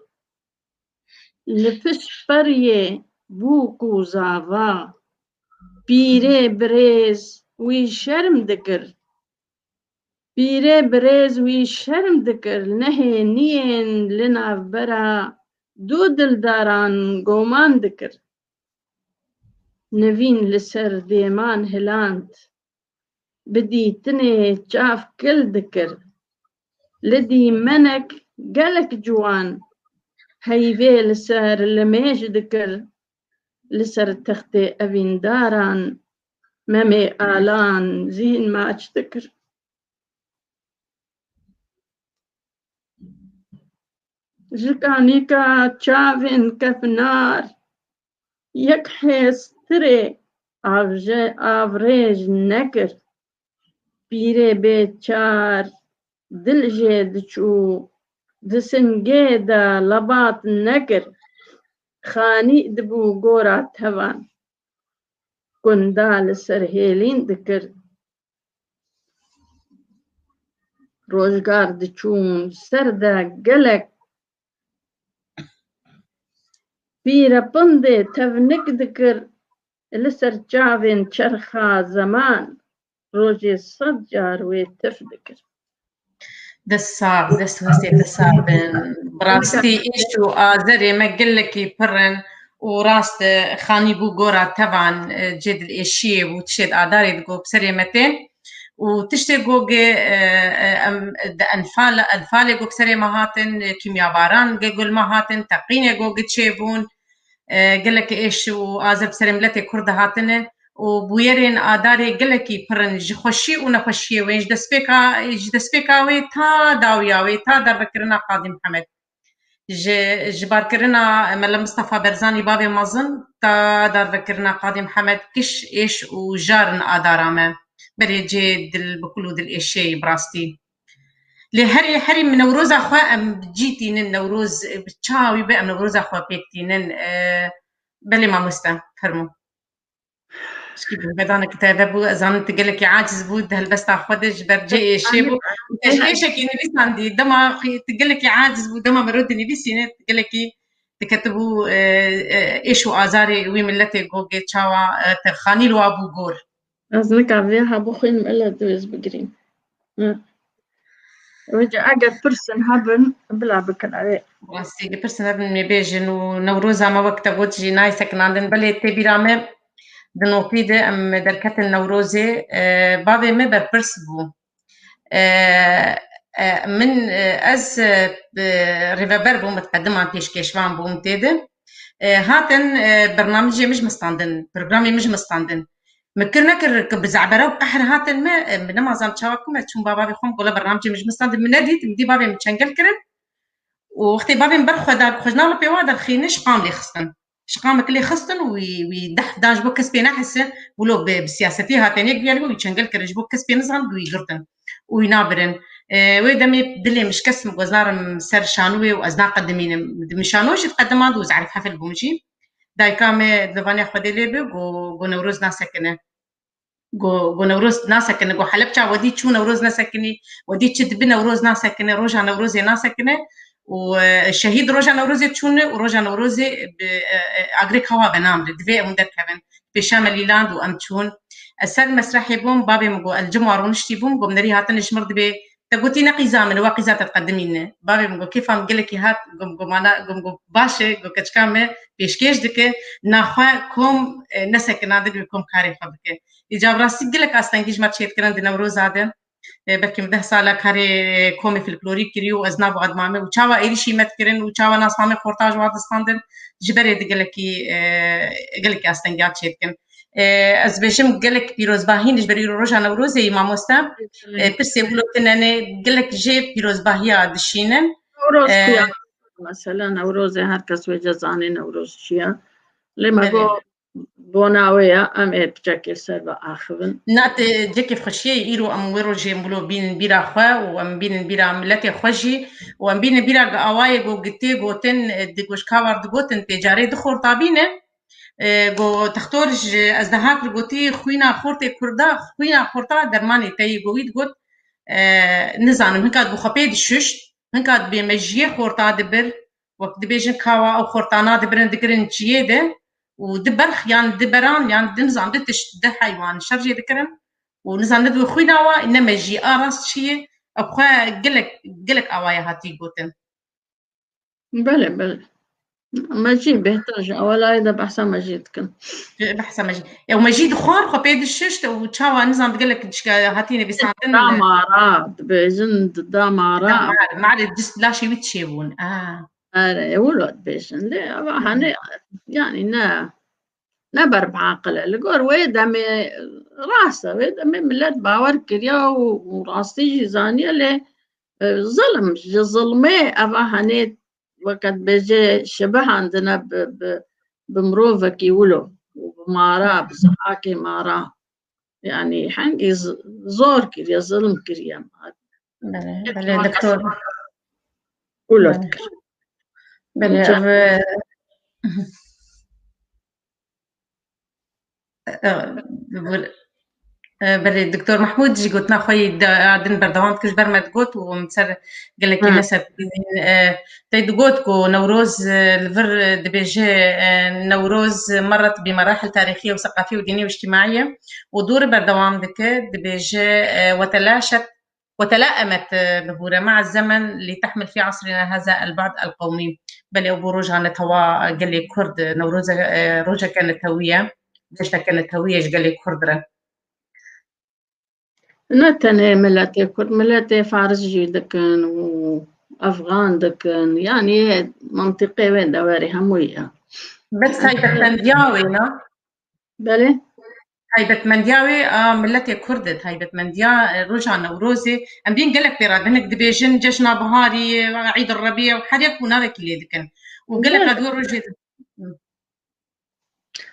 لە پشت پەریێ بووک و زاڤا پیرێ برێز وی شەرم دەکرد نەهێنیێن لە ناوبەرا دوو دڵداران گۆمان دەکرد نەڤین لەسەر دێمان هەلاند بدیتنێ چاو کل دەکرد لە دیمەنێک گەلێک جوان هەیڤێ لەسەر لەمێژ دەکرد لەسەر تەختێ ئەڤینداران مەمێ ئالان زین ماچ دەکرد ji kanîka çavên kefnar yek hêztirê avrêj nekir pîrê bêçar dil jê diçû di singê de lebat nekir xanî dibû gora tevan gunda li ser hêlîn dikir rojgar diçûn ser de gelek پیرەپندێ تەڤنک دەکرد لەسەر چاوێن چەرخا زەمان ڕۆژێ سەد جار وێ تف دەکرد دەست هەستێتە سابن بڕاستی ئیش و ئازەرێ مە گەلێکی پڕن و ڕاست خانی بوو گۆرا تەوان جێدل ئێشیێ و تشێت ئادارێ دگۆ بسەرێ مەتێ و تشتێ گۆگێ ئەنفالێ گۆ بسەرێ مەهاتن کیمیاواران گەگۆل مەهاتن تەقینێ گۆگە چێبوون gelekî êş û azeb serê miletê Kurd dihatine û bûyerên adarê gelekî pirin ji xweşî û nexweşiyê wê ji destpêka wê ta dawiya wê ta dervekirina Qadî Mihemed ji barkirina Mele Mistefa Berzanî bavê mezin ta dervekirina Qadî Mihemed kiş êş û jarin adara me berê cê dil bi kul û dilêşiyê bi rastî lê herî newroza xwe em cîtînin newroz bi çawî be em newroza xwe pêk tînin belê mamoste fermû شكي بدانا كتابة بو أزان تقلك عاجز بود هل بس تاخدش برجع شيبو إيش كي نبيس عندي دما تقلك عاجز بود دما مرود نبيس ينت تقلك تكتبوا إيش وآزاري وي ملتي جوجي تشاوا تخاني لو أبو جور أزنك عبيها بوخين ملا دوز بقرين وجا أجر برسن هبن بلا بكن عليه راسي بيرسون من بيجن ونوروزا ما وقت وجي نايسك ناندن بلي تبي رامي دنوقيدة أم دركت النوروزي بابي ما بربرس بو من از ريفابر بو متقدم عن بيشكيشوان بو متيدة هاتن برنامجي مش مستندن برنامجي مش مستندن مكرنا كر بزعبرة وقحر هاتن ما بنما زام تشاوكم تشوم بابا بيخون قولا برنامجي مش مستندن من نادي تمدي بابي متشنقل كرن وختي بابي مبرخ دا خجنا له بيوادا الخينش قام لي خصن شقام كلي خصن ويدح داج بو كسبينا حسن ولو بسياستي هاتن يقبل ويتشنقل كرج بو كسبين زغن ويقرتن وينابرن ويدمي دلي مش كسم وزنار سر شانوي وازنا قدمين مشانوش يتقدم دوز عارف حفل بومشي داي كامي دفاني خدي لي بو نوروز ناسكنه جو نوروز ناسكنه جو حلبچا ودي چو نوروز ناسكني ودي چد بنوروز ناسكنه روجا نوروز ناسكنه والشهيد روجا نوروزي تشونه وروجا نوروزي اغريك هوا بنام دفي مندر كمان في شمال لاند وامتشون السر مسرحي بوم بابي مجو الجمعة ونشتي بوم قوم نري هاتن شمرد بي تقولتي نقيزة من واقيزة تقدمين بابي مجو كيف عم قلك هات قوم أنا قوم باشة قوم كتكامة بيشكيش دك ناخوا كم نسك نادر بكم كاري خبك إجاب راسي قلك أصلا كيش ما تشيت كران دنوروز هذا بركي مده سالا كاري كومي في الكلوريك كريو أزناب وعد مامي وشاوا إيري شي متكرن وشاوا ناس مامي خورتاج وعد استاندن جبري دقلكي قلكي أصلا قاعد شيتكن از بيشم قلك بيروز باهين جبري روجا نوروزي ماموستا برسي ولو تناني قلك جي بيروز باهيا دشينن نوروز كيا مثلا نوروز هر کس وجه زاني نوروز شيا لما بو بوناويا ام بشكل سر آخرن نات جيكي فخشيه يرو ام ويرو جيمبلو بين بيرا خوا وام بين بيرا ملتي خوجي وام بين بيرا اواي جو جتي جوتن ديغوش كاور دغوتن تجاري دخور طابينه جو تختارج ازدهاك جوتي خوينا خورتي كردا خوينا خورتا درماني تي جويد جوت نزان من كاد بخبيد الشش من كاد بمجيه خورتا دبر وقت بيجن كاوا او خورتانا دبرن دكرن جيده ودبرخ يعني دبران يعني دنزان دتش ده حيوان شرجي ذكرن ونزان ندوي خوينا وا انما جي اراس شيء اخوا قلك اوايا هاتي قوتن بله مجيد بيحتاج اولا اذا بحسن مجيد كن بحسن مجيد او مجيد خوار خبيد الششت وتشاوا نزان قلك هاتيني بسانتن دامارات بيجن دامارات ما عاد جست لا شيء بتشيبون أنا ولد بيشن ليه هني يعني نبر بعقله لقور ويدمي راسه ويدمي ملت باور كريا وراسي جزانية ليه ظلم ظلمي أبا هني وقت بيجي شبه عندنا بمروفة كيولو وبمارا بزحاكي مارا يعني حنقي زور كريا ظلم كريا بله دكتور ولد بله بري الدكتور محمود جي قلت ناخوي قاعدين بردوام كش برمت قوت ومتسر قال لك نسب تيد قوت كو نوروز الفر دبيجي نوروز مرت بمراحل تاريخية وثقافية ودينية واجتماعية ودور بردوام دك دبيجي وتلائمت بهورة مع الزمن لتحمل في عصرنا هذا البعد القومي بل بروجها نتوا قال لي كرد نوروز روجا كانت هوية ليش كانت هوية قال لي كردرة نتني ملتي كرد ملتي فارس جيدكن وأفغان دكن يعني منطقة وين دواري هموية بس هاي بتمندياوي نا بلي هاي بتمندياوي ملتي كردت هاي بتمنديا رجع نوروزي ام بين قالك بيراد هنك دبيجن جشنا بهاري عيد الربيع وحريق ونابك اللي دكن وقالك هدول رجع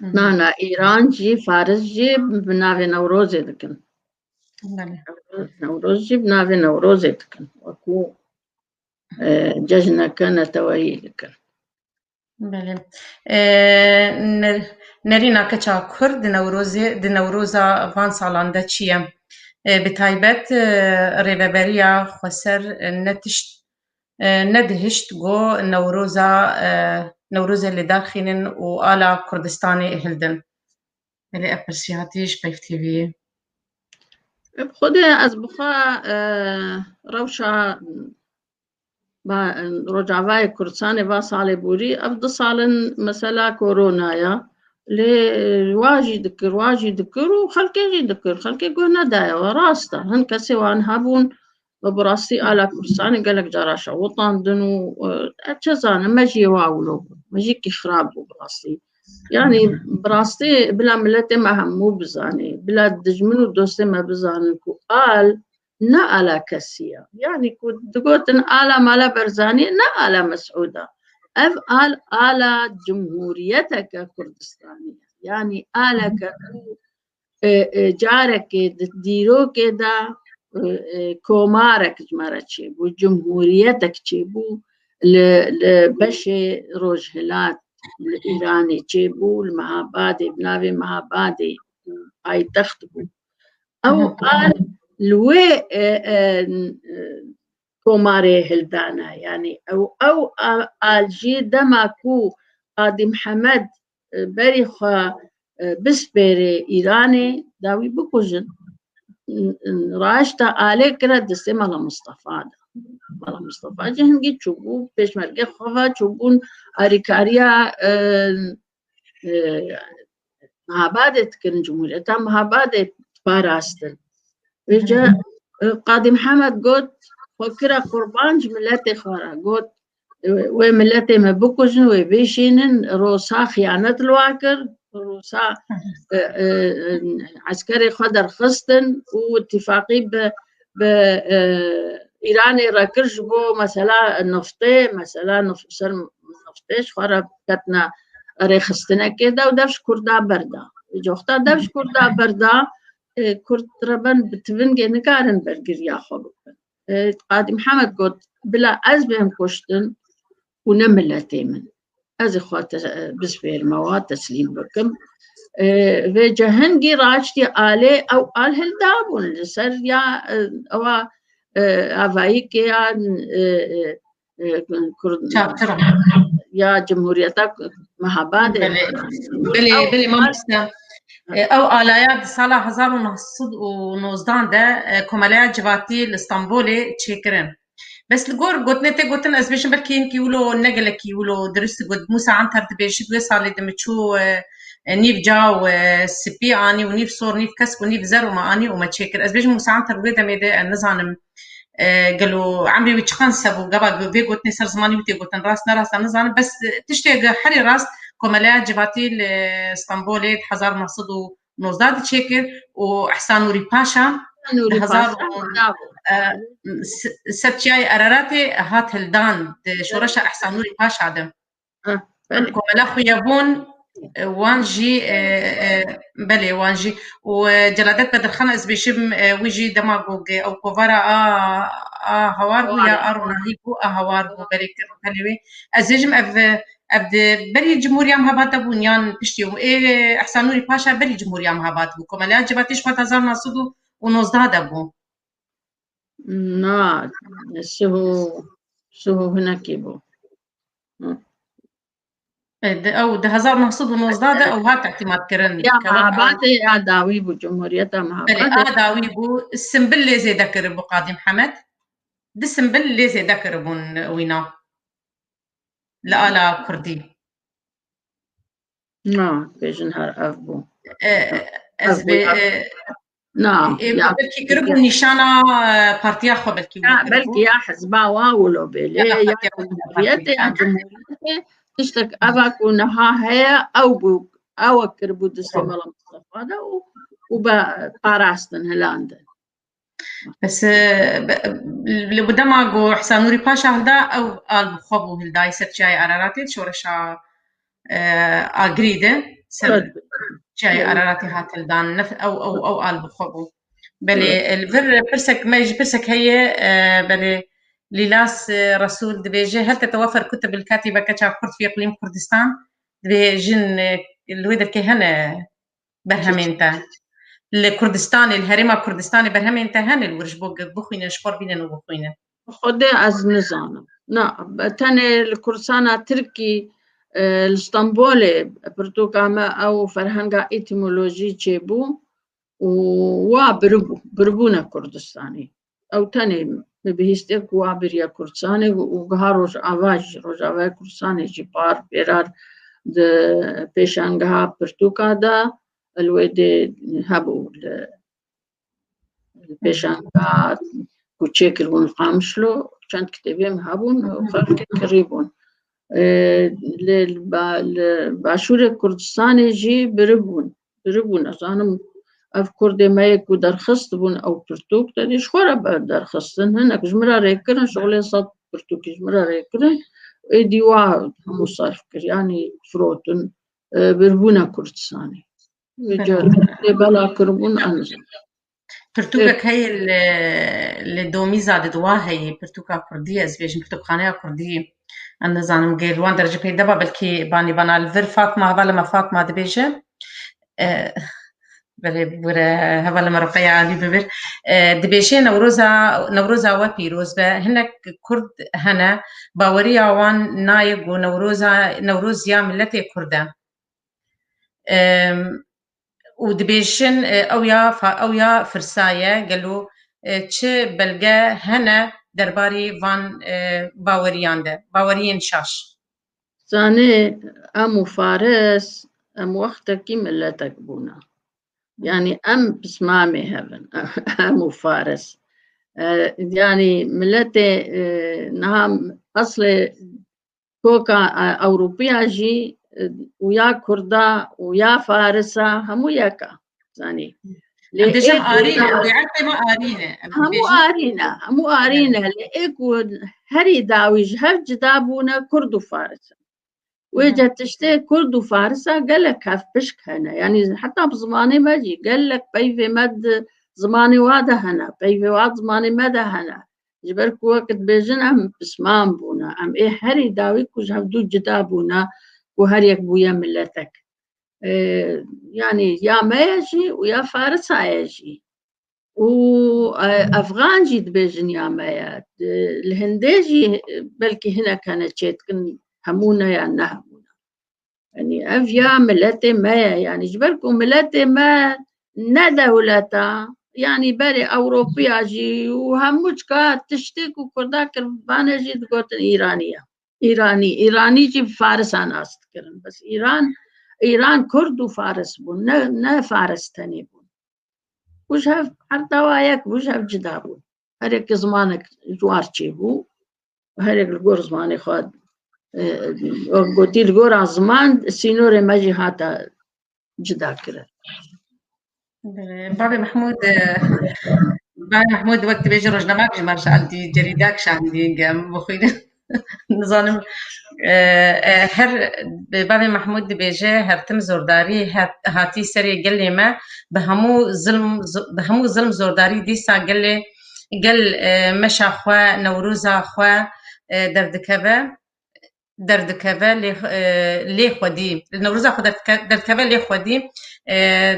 نانا إيران جي فارس جي بنافي نوروزي دكن نوروز جي بنافي نوروزي دكن وكو ججنا كانت توهي دكن بله نرينا كچا كرد نوروزا وان سالان دا چیه بتایبەت ڕێبەبەریە خۆسەر نەدهشت گۆ نەورۆزە لێ داخینن و ئالا کوردستانی هلدن لێ ئەپرسیاتیش پەیفتیویە بخودێ ئەس بخوا ڕەوشە ڕۆژاوای کوردستانی ڤا ساڵێ بووری ئەف دو ساڵن مەسەلا کۆرۆنایە لێ واژی دکر و خەڵکێژی دکر خەڵکێ گۆ نەدایەوە ڕاستە هەند کەسێ وان هەبوون بەڕاستی ئالا کوردستانی گەلک جاڕاشە وەتاندن و چه زانم مەژی واولۆ بوو مەژێکی خراپ بوو بڕاستی يعني براستي بلا ملتي ما همو بزاني بلا دجمن ودوستي ما بزاني كو قال نا على كسية يعني كو دقوتن على مالا برزاني نا على مسعودة اف قال على جمهوريتك كردستانية يعني على جارك ديرو كده كومارك جمارة شيبو جمهوريتك شيبو لبشي روجهلات الإيراني جيبو المهابادي بناوي مهابادي هاي تختبو أو قال لوي كوماري هلدانا يعني أو قال جي دماكو قاضي محمد بريخا بسبري إيراني داوي بكوجن راشتا عليك رد استمع لمصطفى والله مصطفى جهنجي تشوفوا بيش مرقى خوفا تشوفون أريكاريا مهابادة كن جمهورية مهابادة باراستن ويجا قاضي محمد قلت فكرة قربان جملتي خورا قلت وملتي مبكوجن وبيشينن روسا خيانة الواكر روسا عسكري خدر خستن واتفاقي ب إيراني راكرش بو مثلا النفطي مثلا نفطيش خرب كتنا ريخستنا كده ودفش كردا بردا جوختا دفش كردا بردا كرد ربن بتفنجي نكارن برجر يا خبر قاضي محمد قلت بلا أزبهم كشتن ونملتي من أزي خوات بسفير مواد تسليم بكم في جهنجي راجتي آلي أو آل هلدابون لسر يا أو أفاي كيان يا جمهوريتك مهابادة بلي مامستا أو آلايات سالة 1919 ده كماليات جواتي الاسطنبولي تشيكرن بس الجور قلتن أزبيشن بركين كيولو نجلة كيولو درست قد موسى عنتر تبيشت وصالي دمتشو نيف جاو سبي اني ونيف صور نيف كسب ونيف زر وما اني وما تشيكر ازبيج موسى عنتر ويدا ميدا نزانم قالوا عمري وتشخان سبو قبل في قلت نسر زماني وتي قلت راس نزانم بس تشتي حري راس كمالات جباتي اسطنبولي 1919 تشيكر واحسان نوري باشا 1000 سبتشاي اراراتي هات هلدان شورشا احسان نوري باشا دم كمالا خويابون وانجي بلي وانجي وجلادات بدر خان ازبيشم ويجي دماغوغ او كوفارا هواربو يا اروناهيكو هواربو بلي كلوي ازجم ابد بلي جمهوريه مهابات بنيان بشتيو احسان نوري باشا بلي جمهوريه مهابات بو كمالا جباتيش 1919 دبو نا سهو هناك بو او ده 1919 ده او هات اعتماد كرن يا مهاباتي يا داوي بو جمهوريتها مهاباتي داوي بو السنبل لي زي ذكر بو قاضي محمد ده السنبل لي زي ذكر بون وينا لا كردي بيجن هر افبو ازبي نعم بلكي كربو نشانا بارتيا خو بلكي يا حزبا واولو بلي يا جمهوريتي يا جمهوريتي تشتك أباك ونها هي أو كربو دستمال مصطفى هذا وباراستن هلاندن بس لبدما جو حسان نوري باشا هلدا أو قال بخبو هلدا يسر جاي أراراتي شورشا أجريده سر جاي أراراتي هات هلدان أو قال بخبو بلي الفر برسك ما يجي برسك هي بلي ليلاس رسول دبيجي هل تتوفر كتب الكاتبة كتشا كرد في إقليم كردستان دبيجن الويدر كهنا برهمينتا الكردستان الهرم كردستان برهمينتا هنا الورجبوق بخوينا شبر بينا وبخوينا خده از نزانم نه تاني الكرسانة تركي الاسطنبولي برتوكاما او فرهنگا ايتيمولوجي جيبو بربونا كردستاني او تاني بهيستيك وابريا كردستاني وغاروج اواج روجاوي كردستاني جبار بيرار د بيشانغها برتوكا دا الويدي هابو البيشانغها كوتشيكل ونقامشلو كانت كتابين هابون وفرق قريبون باشور كردستاني جي بربون أصانم أف كردي ما يكو درخست بون أو برتوك تاني شخورا درخستن هناك جمرا ريكرن شغلي صد برتوك جمرا ريكرن ديوا همو صرف كر يعني فروتن بربونا كردستاني بلا كربون أنزل برتوكا هي اللي دومي زاد دوا هي برتوكا كردية زبيش برتوكانية كردية أنا زانم قيل وان درجة بيدا بلكي باني الفر فاطمة هذا لما فاطمة دبيجة بله بوره هذا لما رقية عادي ببر دبيجة نوروزا وبيروز به هناك كرد هنا باوري عوان نايق ونوروز يا ملتي كردة ودبيشن او يا فرساية قالوا چه بلغه هنا درباري وان باوريان ده باوريين شاش ثاني أمو فارس أم وقتك ملتك بونا يعني أم بسمامي هبن أمو فارس يعني ملتي نعم أصل كوكا أوروبيا جي ويا كردا ويا فارسا همو يكا ثاني دجم آرينا بيعرفي ما آرينا همو آرينا لإيكو هري داويج هف جدابونا كرد وفارسا ويجا تشتي كرد وفارسا قال لك هف بشك هنا يعني حتى بزماني ما جي قال لك بيفي مد زماني وادا هنا بيفي واد زماني مدى هنا جبرك وقت بيجن أم بسمام بونا أم إيه هري داويك وجهف دو جدابونا وهريك بويا ملتك يعني يا ما يجي ويا فارس يجي وأفغان جي دبيجن يا مايات الهنديجي بلكي هنا كانت شيتكن همونا يا نهمونا يعني أفيا ملتي ما يعني جبركو ملتي ما ندولتا يعني بري أوروبيا جي وهموشكا تشتكو كردا كربانا جي تقوتن إيراني جي فارس أنا أستكرن بس إيران كرد وفارس بون نا فارس تاني بون وجهف حتى وايك وجهف جدابون هريك زمانك جوار تشيبو هريك الجور زماني خاد قلتي الجور زمان سينوري ماجي هاتا جدا كده بابي محمود وقت بيجي رجنا ما بيجي مرشا عندي جريداك شاندي قام بخينا نظام هر بابي محمود بيجي هرتم زورداري هاتي سري قال لي ما بهمو ظلم زورداري ديسا قال مشى خوا نوروزا خوا دردكبه لي خودي نوروزا خو دردكبه لي خودي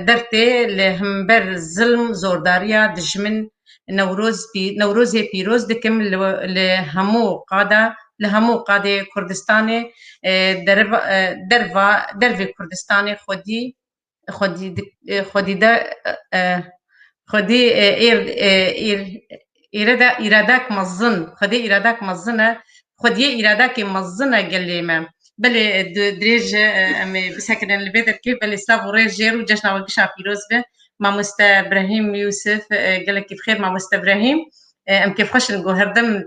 درتي لهمبر ظلم زورداريا دجمن نوروزي بيروز دكم لهمو قاده كردستاني درفي كردستاني خودي إرادك مظن خودي إرادك مظنة خودي إرادك مظنة قليما بل دريج أمي بسكن البيت كيف بل سلاف ورجير وجشنا والقشع في روزبه مع مست إبراهيم يوسف قال لك كيف خير مع مست إبراهيم أم كيف خش نقول هردم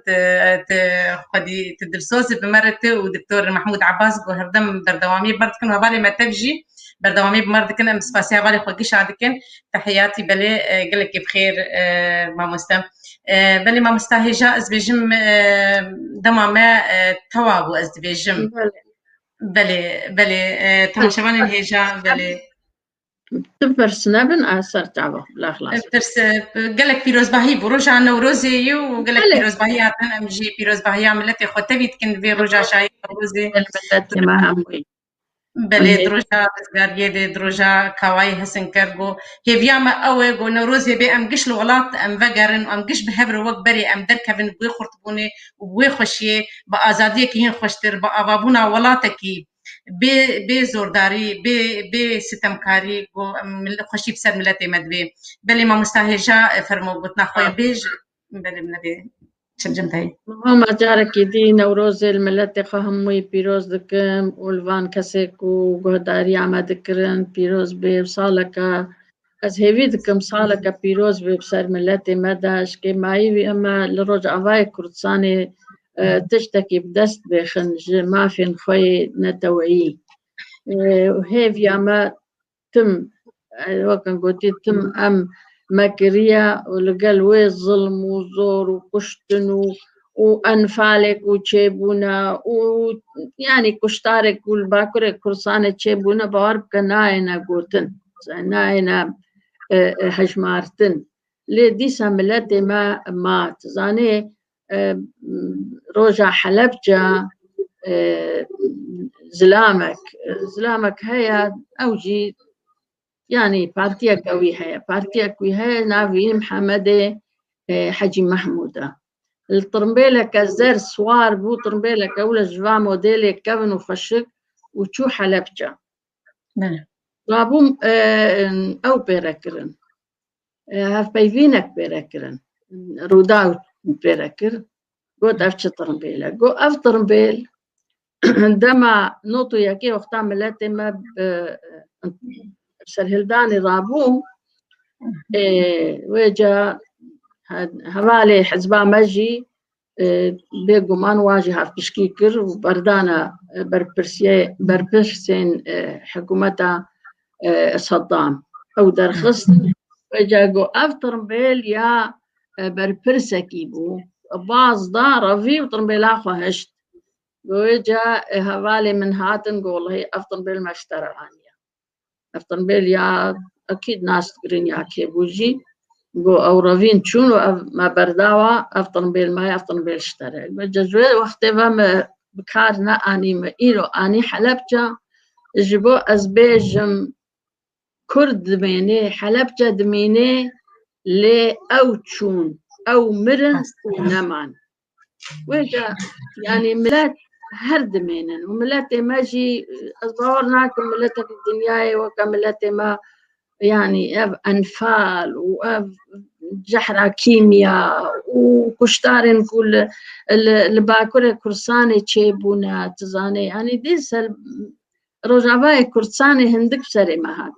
خودي تدرسوز بمرته ودكتور محمود عباس قول هردم بردوامي برد كنا بالي ما تجي بردوامي بمرد كنا مسفاسيا بالي خوجيش عادكن تحياتي بلي قال لك بخير ما مستم بلي ما مستهجة از بيجم دمامة توابو از بيجم بلي تماشوان الهجة بلي تبرس نبن أثر تعبه لا خلاص ترس قال لك بيروز باهي بروج عنا وروزي وقال لك بيروز باهي عطنا أمجي بيروز باهي عملتي خوتبي تكن في رجع شاي وروزي الملتي ما هموي بله دروجا بزگاریه ده دروجا کاوای هسن کرگو هیویا ما اوه گو نوروزی به ام گش لولات ام وگرن ام گش به هبر وق بری ام در کبن بوی خورتبونه و بوی خوشیه با آزادی که هین خوشتر با آوابونا ولاته کی به زورداری به ستمکاری گو خوشی بسر ملت مدوی بله ما مستهجا فرمو گوتنا خوی بیج بله مدوی چنجمتای هم جارك دي نوروز الملت خهمي بيروز دكم والفان كسك وقهداري عما دكرن بيروز بصالكا از هيفي دكم صالكا بيروز بسر ملت مداش كي مايوي اما لرجع فاي كردساني تشتكي بدست بخنج ما فين خوي نتوعي وهيفي اما تم وكان قلت تم ام مكرية ولقال وي ظلم وزور وكشتن وأنفالك وتشيبونا ويعني كشتارك والباكرة كرسانة تشيبونا بوارب كناينا قوتن ناينا هجمارتن لي دي ساملاتي ما مات زاني روجا حلبجة زلامك هيا أوجي يعني بارتيا قوي هي نافي محمد حجي محمودة الطرمبيلة كزر سوار بو طرمبيلة كولا جوا موديلي كون وخشك وشو حلبجة رابوم أو بيركرن هاف بيفينك بيركرن روداو بيركر قد أفتش طرمبيلة قو أف طرمبيل عندما نوتو يكي وقتا ملاتي ما سرهلداني رابوم ويجا هوالي حزبا مجي بيقومان واجه هفكشكيكر وبردانا بربرسين حكومتا صدام أو درخص ويجا قو أفترمبيل يا بربرسكيبو باز دارا في وطرمبيل آخو هشت ويجا هوالي من هاتن قول هي أفترمبيل ما اشترى عني أفترمبيل يا أكيد ناس تقرين يا كيبوجي قو أو رافين شونو ما برداوا أفترمبيل ما أفترمبيل اشترى جزوي وقت ما بكارنا أني ما إيرو أني حلبجة جبو أزبيجم كرد دميني حلبجة دميني لي أو تشون أو مرن ونمان ويجا يعني ملات هرد مينن وملاتي ماجي أصبرناكم ملاتك الدنيا وكملاتي ما يعني أنفال وجحرة كيمياء وكشتارن كل الباكورة كرساني تشيبونا تزاني يعني ديس رجعباي كرساني هندك بسري ما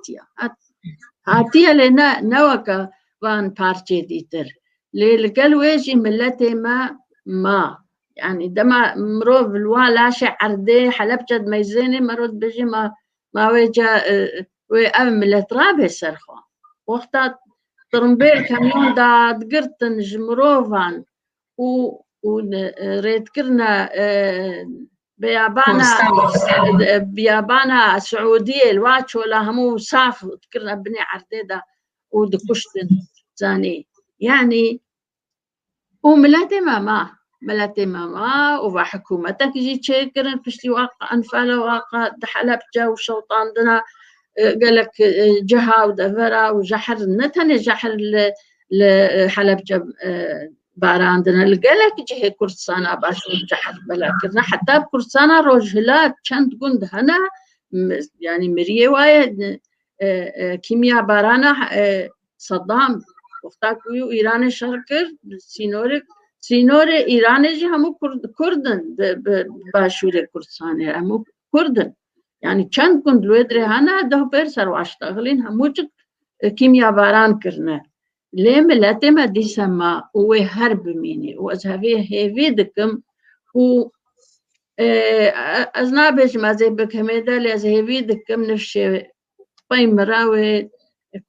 هاتيا لنا نوكا وان بارتي ديتر للقل ويجي ملاتي ما يعني دما مرو بالوالاشي عردي حلبجد ميزيني مرود بيجي ما ويجا وأمل ترابه سرخوا وقتا ترمبيل كميون دا دقرتن جمروفان وريد كرنا بيابانا سعودية الواتشو لهمو صاف تكرنا بني عرديدا ودكشتن زاني يعني وملاتي ما وحكومتك جي تشيكرن فشتي واقع أنفال واقع دحلبجة وشوطان دنا قالك جها ودفرا وجحر نتني جحر لحلبجة باراندنا قالك جهة كرسانة باشو جحر بلاكرنا حتى بكرسانة روجهلات كانت قند هنا يعني مريه وايد كيمياء بارانا صدام وقتاكو إيران شركر سينوري إيراني جي همو كردن باشوري كرسانة همو كردن يعني چند كنت لويدري هانا ده بيرسر واشتغلين هموچك كيمياء باران كرنا ليه ملاتي ما دي سما وي هرب ميني وازهبيه هيفي دكم و ازنابش ما زي بكميدا لازهبي دكم نفشي باي مراوي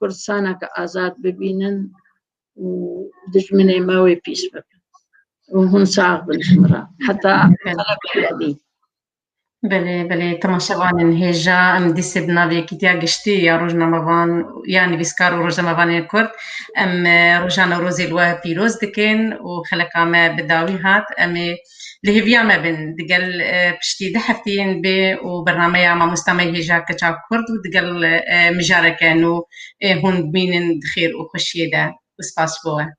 كرسانا كازاد ببينن ودجمني ماوي بيس بك وهن صعب بالمرا حتى خلق دي بله تماشاوان هجا ام دیسی بناوی کتیا گشتی یا روزنا مبان یعنی بیسکار و روزنا مبان کرد ام روزنا روزی لوه پیروز دکن و خلق ام بداوی هات ام لهيفيا ما بن دقل بشتي دحفتين بي وبرنامج ما مستمعي هجا كتاب كرد ودقل مجارة كانوا هون بمين دخير وخشيدا وسباس بوه